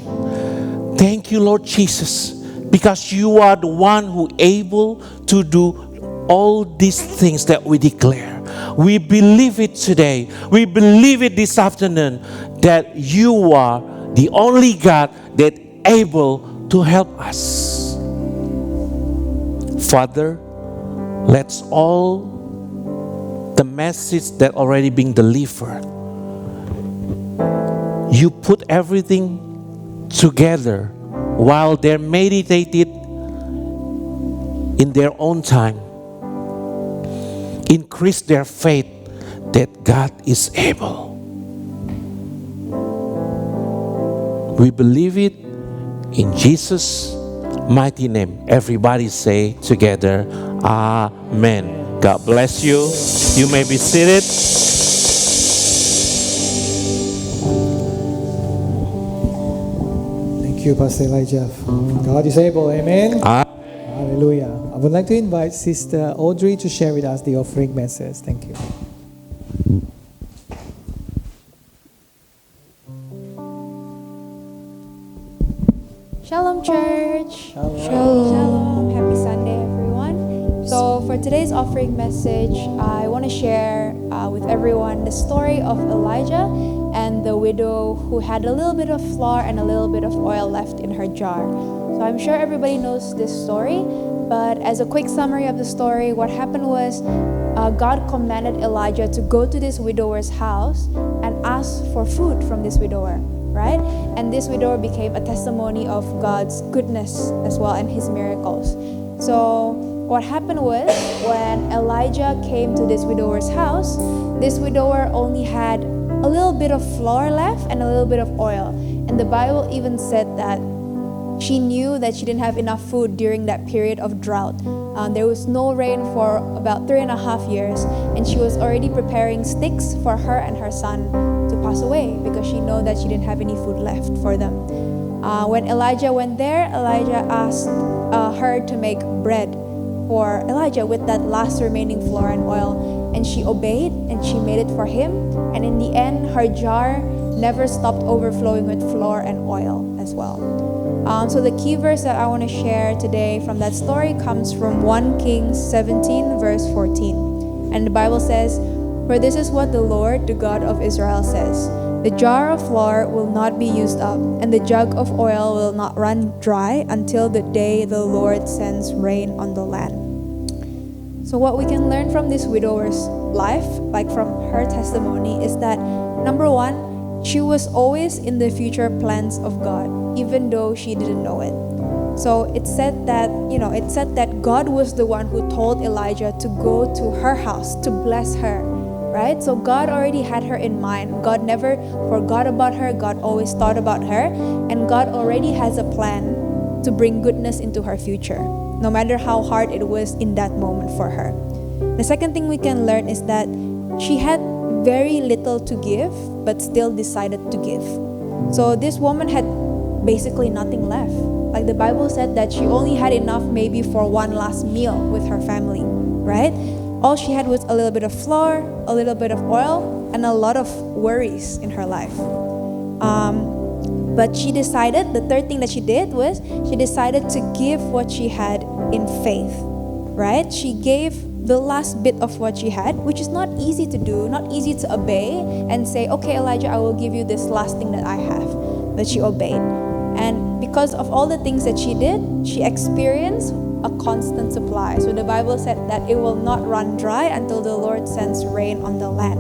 Thank you, Lord Jesus, because you are the one who able to do all these things that we declare. We believe it today. We believe it this afternoon that you are the only God that able to help us. Father, let's all the message that already being delivered, you put everything together while they're meditated in their own time. Increase their faith that God is able. We believe it in Jesus' mighty name. Everybody say together, Amen. God bless you. You may be seated. Thank Thank you, Pastor Elijah. God is able. Amen. Ah. Hallelujah. I would like to invite Sister Audrey to share with us the offering message. Thank you. Shalom, church. Shalom. Shalom. Happy Sunday, everyone. So, for today's offering message, I want to share with everyone the story of Elijah and the widow who had a little bit of flour and a little bit of oil left in her jar. So, I'm sure everybody knows this story, but as a quick summary of the story, what happened was God commanded Elijah to go to this widower's house and ask for food from this widower. Right? And this widower became a testimony of God's goodness as well and his miracles. So what happened was when Elijah came to this widower's house, this widower only had a little bit of flour left and a little bit of oil. And the Bible even said that she knew that she didn't have enough food during that period of drought. There was no rain for about 3.5 years, and she was already preparing sticks for her and her son to pass away because she knew that she didn't have any food left for them. When Elijah went there, Elijah asked her to make bread for Elijah with that last remaining flour and oil, and she obeyed and she made it for him. And in the end, her jar never stopped overflowing with flour and oil as well. So the key verse that I want to share today from that story comes from 1 Kings 17 verse 14. And the Bible says, "For this is what the Lord, the God of Israel says, the jar of flour will not be used up, and the jug of oil will not run dry until the day the Lord sends rain on the land." So what we can learn from this widower's life, like from her testimony, is that number one, she was always in the future plans of God, even though she didn't know it. So it said that God was the one who told Elijah to go to her house to bless her, right? So God already had her in mind. God never forgot about her. God always thought about her, and God already has a plan to bring goodness into her future, no matter how hard it was in that moment for her. The second thing we can learn is that she had very little to give, but still decided to give. So this woman had basically nothing left. Like the Bible said that she only had enough maybe for one last meal with her family, right? All she had was a little bit of flour, a little bit of oil, and a lot of worries in her life. But she decided, the third thing that she did was she decided to give what she had in faith, right? She gave the last bit of what she had, which is not easy to do, not easy to obey and say, "Okay, Elijah, I will give you this last thing that I have." But she obeyed. And because of all the things that she did, she experienced a constant supply. So the Bible said that it will not run dry until the Lord sends rain on the land.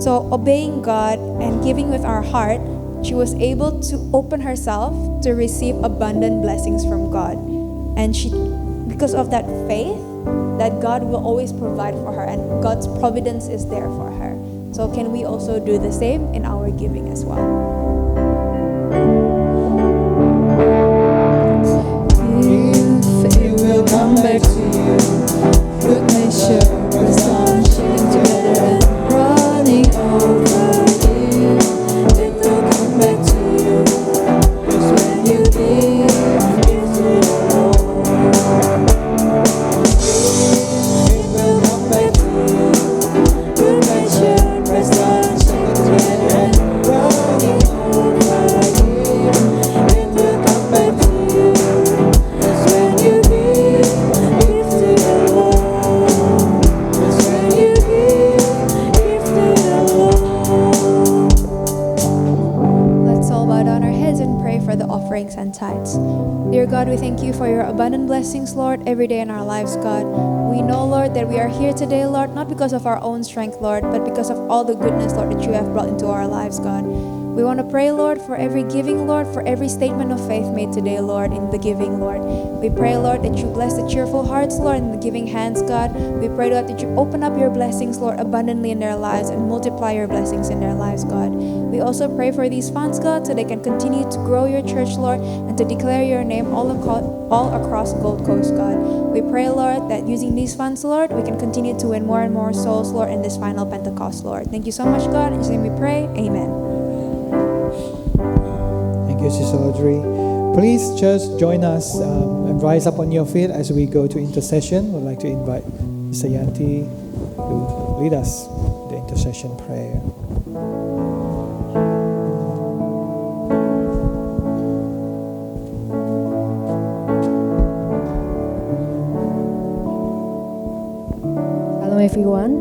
So obeying God and giving with our heart, she was able to open herself to receive abundant blessings from God. And because of that faith, that God will always provide for her and God's providence is there for her. So can we also do the same in our giving as well? It will come back to you. Good measure, pressed down, shaken together and running over you. It will come back to you. 'Cause when you give to the Lord, it will come back to you. Good measure, pressed down, shaken together and running over you. It will come back to you. 'Cause when you give to the Lord, 'cause when you give to the Lord. Let's all bow down our heads and pray for the offerings and tithes. Dear God, we thank you for your abundant blessings, Lord, every day in our lives, God. We know, Lord, that we are here today, Lord, not because of our own strength, Lord, but because of all the goodness, Lord, that you have brought into our lives, God. We want to pray, Lord, for every giving, Lord, for every statement of faith made today, Lord, in the giving, Lord. We pray, Lord, that you bless the cheerful hearts, Lord, and the giving hands, God. We pray, Lord, that you open up your blessings, Lord, abundantly in their lives and multiply your blessings in their lives, God. We also pray for these funds, God, so they can continue to grow your church, Lord, and to declare your name all across Gold Coast, God. We pray, Lord, that using these funds, Lord, we can continue to win more and more souls, Lord, in this final Pentecost, Lord. Thank you so much, God. In Jesus' name we pray. Amen. Thank you, Sister Audrey. Please just join us and rise up on your feet as we go to intercession. We'd like to invite Mr. Yanti to lead us in the intercession prayer. Hello everyone.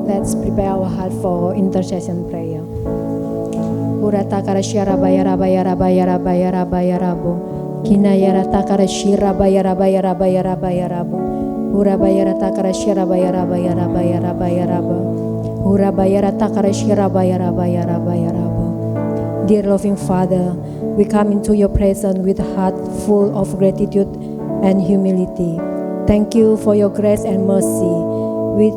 Let's prepare our heart for intercession prayer. Urata karashira bayara bayara bayara bayara bayarabo. Kina yara takarashira bayara bayara bayara bayarabo. Ura bayara takarashira bayara bayara bayara bayarabo. Ura bayara takarashira bayara bayara bayarabo. Dear loving Father, we come into your presence with a heart full of gratitude and humility. Thank you for your grace and mercy, which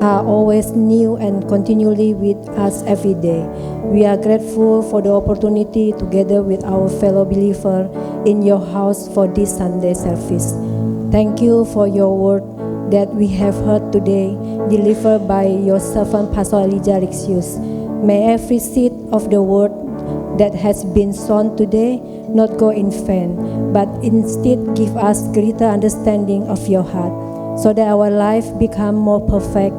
are always new and continually with us every day. We are grateful for the opportunity together with our fellow believer in your house for this Sunday service. Thank you for your word that we have heard today, delivered by your servant Pastor Elijah Rixius. May every seed of the word that has been sown today not go in vain, but instead give us greater understanding of your heart, so that our life become more perfect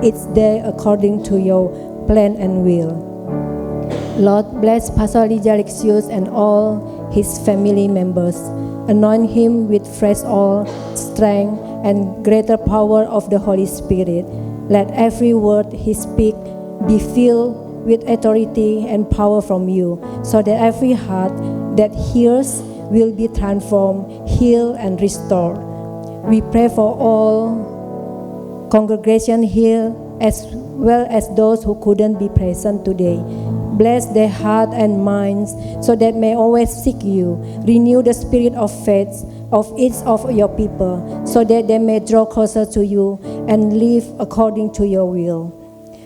each day according to your plan and will. Lord, bless Pastor Elijah Rixius and all his family members. Anoint him with fresh oil, strength, and greater power of the Holy Spirit. Let every word he speaks be filled with authority and power from you, so that every heart that hears will be transformed, healed, and restored. We pray for all congregation here as well as those who couldn't be present today. Bless their heart and minds so that may always seek you. Renew the spirit of faith of each of your people so that they may draw closer to you and live according to your will.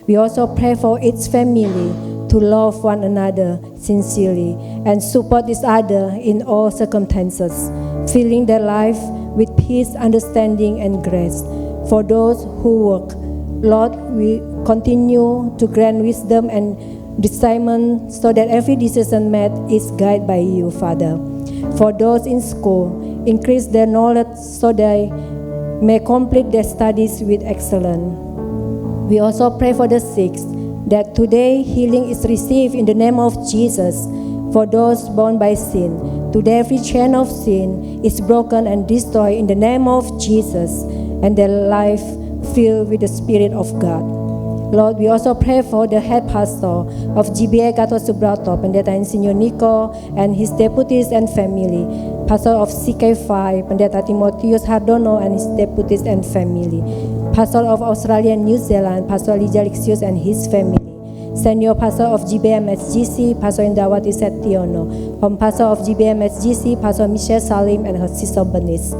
We also pray for each family to love one another sincerely and support each other in all circumstances, filling their life with peace, understanding, and grace. For those who work, Lord, we continue to grant wisdom and discernment so that every decision made is guided by you, Father. For those in school, increase their knowledge so they may complete their studies with excellence. We also pray for the sick, that today healing is received in the name of Jesus. For those born by sin, today every chain of sin is broken and destroyed in the name of Jesus, and their life filled with the Spirit of God. Lord, we also pray for the head pastor of GBA Gatot Subroto, Pendeta Insinyur Nico, and his deputies and family. Pastor of CK5, Pendeta Timotheus Hardono and his deputies and family. Pastor of Australia and New Zealand, Pastor Elijah Rixius and his family. Senior Pastor of GBMSGC, Pastor Indawati Setiono. Home Pastor of GBMSGC, Pastor Michelle Salim and her sister Bernice.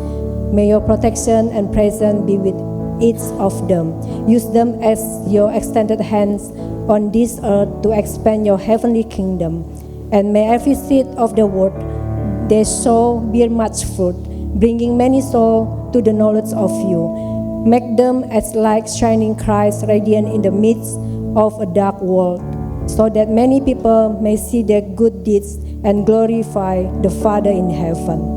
May your protection and presence be with each of them. Use them as your extended hands on this earth to expand your heavenly kingdom. And may every seed of the word they sow bear much fruit, bringing many souls to the knowledge of you. Make them as light shining Christ radiant in the midst of a dark world, so that many people may see their good deeds and glorify the Father in heaven.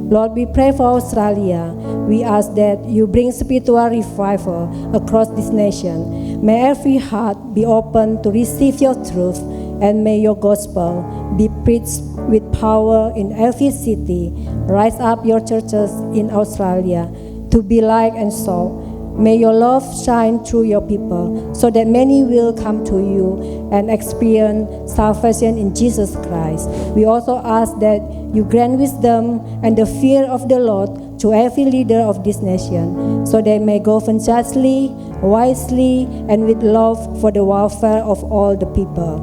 Lord, we pray for Australia. We ask that you bring spiritual revival across this nation. May every heart be open to receive your truth, and may your gospel be preached with power in every city. Rise up your churches in Australia to be light and salt. May your love shine through your people so that many will come to you and experience salvation in Jesus Christ. We also ask that you grant wisdom and the fear of the Lord to every leader of this nation, so they may govern justly, wisely, and with love for the welfare of all the people.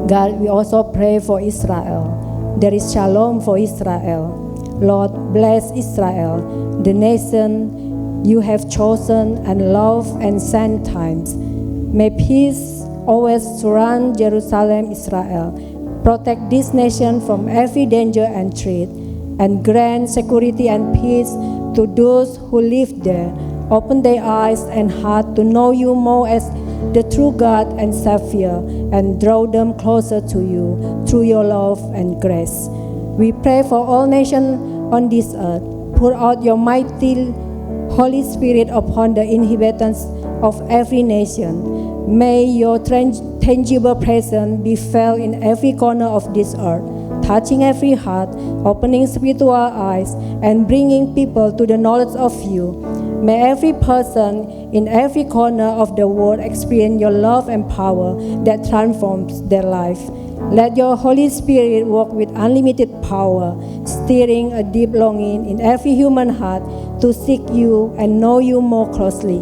God, we also pray for Israel. There is shalom for Israel. Lord, bless Israel, the nation you have chosen and love and sent times. May peace always surround Jerusalem, Israel. Protect this nation from every danger and threat, and grant security and peace to those who live there. Open their eyes and heart to know you more as the true God and Savior, and draw them closer to you through your love and grace. We pray for all nations on this earth. Pour out your mighty Holy Spirit upon the inhabitants of every nation. May your tangible presence be felt in every corner of this earth, touching every heart, opening spiritual eyes, and bringing people to the knowledge of you. May every person in every corner of the world experience your love and power that transforms their life. Let your Holy Spirit work with unlimited power, stirring a deep longing in every human heart to seek you and know you more closely.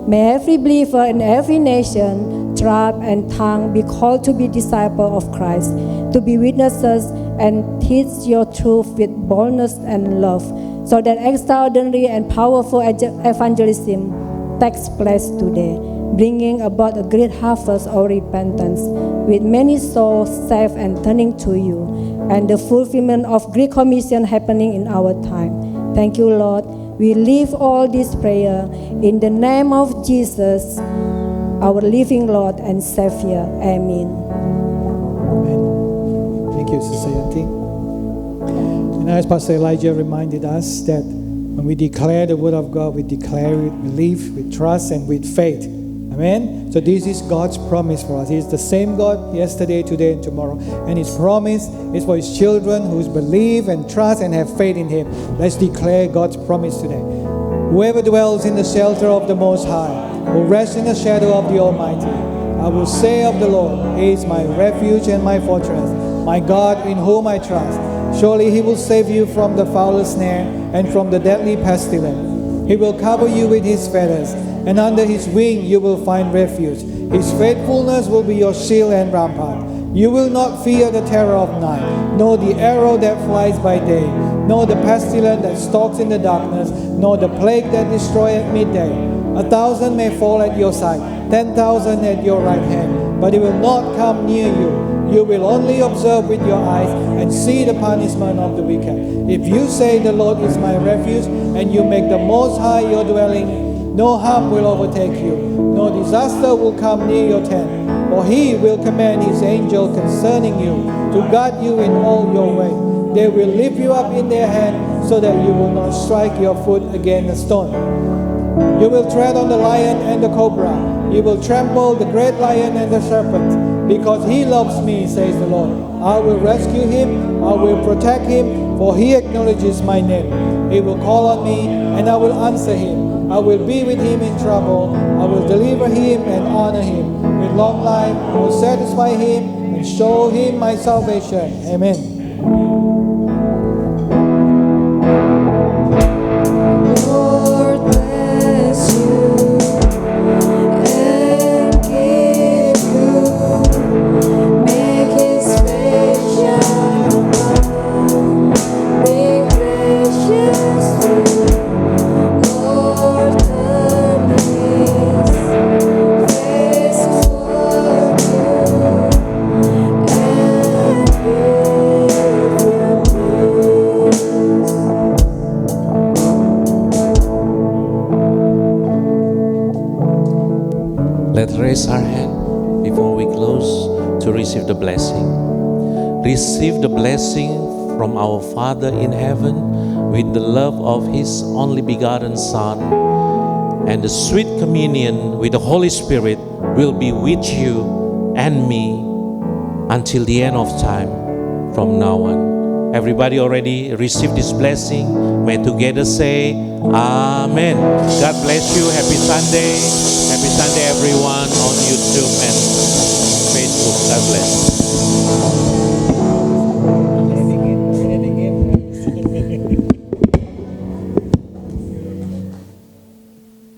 May every believer in every nation, tribe, and tongue be called to be disciples of Christ, to be witnesses and teach your truth with boldness and love, so that extraordinary and powerful evangelism takes place today, bringing about a great harvest of repentance, with many souls saved and turning to you, and the fulfillment of Great Commission happening in our time. Thank you, Lord. We leave all this prayer in the name of Jesus, our living Lord and Savior. Amen. Amen. Thank you, Sister Yanti. And as Pastor Elijah reminded us that when we declare the word of God, we declare it with belief, with trust, and with faith. Amen. So this is God's promise for us. He is the same God yesterday, today, and tomorrow. And His promise is for His children who believe and trust and have faith in Him. Let's declare God's promise today. Whoever dwells in the shelter of the Most High will rest in the shadow of the Almighty. I will say of the Lord, He is my refuge and my fortress, my God in whom I trust. Surely He will save you from the foulest snare and from the deadly pestilence. He will cover you with His feathers, and under His wing you will find refuge. His faithfulness will be your shield and rampart. You will not fear the terror of night, nor the arrow that flies by day, nor the pestilence that stalks in the darkness, nor the plague that destroys at midday. 1,000 may fall at your side, 10,000 at your right hand, but it will not come near you. You will only observe with your eyes and see the punishment of the wicked. If you say the Lord is my refuge, and you make the Most High your dwelling, no harm will overtake you, no disaster will come near your tent. For He will command His angel concerning you to guard you in all your way. They will lift you up in their hand so that you will not strike your foot against a stone. You will tread on the lion and the cobra. You will trample the great lion and the serpent. Because He loves me, says the Lord, I will rescue him, I will protect him, for he acknowledges my name. He will call on me, and I will answer him. I will be with him in trouble. I will deliver him and honor him. With long life, I will satisfy him and show him my salvation. Amen. Lord bless you and keep you. Make His face shine upon, be gracious to you. Lord turn His face toward you and give you peace. Let's raise our hand before we close to receive the blessing. Receive the blessing from our Father in heaven with the love of His only begotten Son, and the sweet communion with the Holy Spirit will be with you and me until the end of time from now on. Everybody already received this blessing? May together say Amen. God bless you. Happy Sunday. Happy Sunday everyone on YouTube and Facebook. God bless.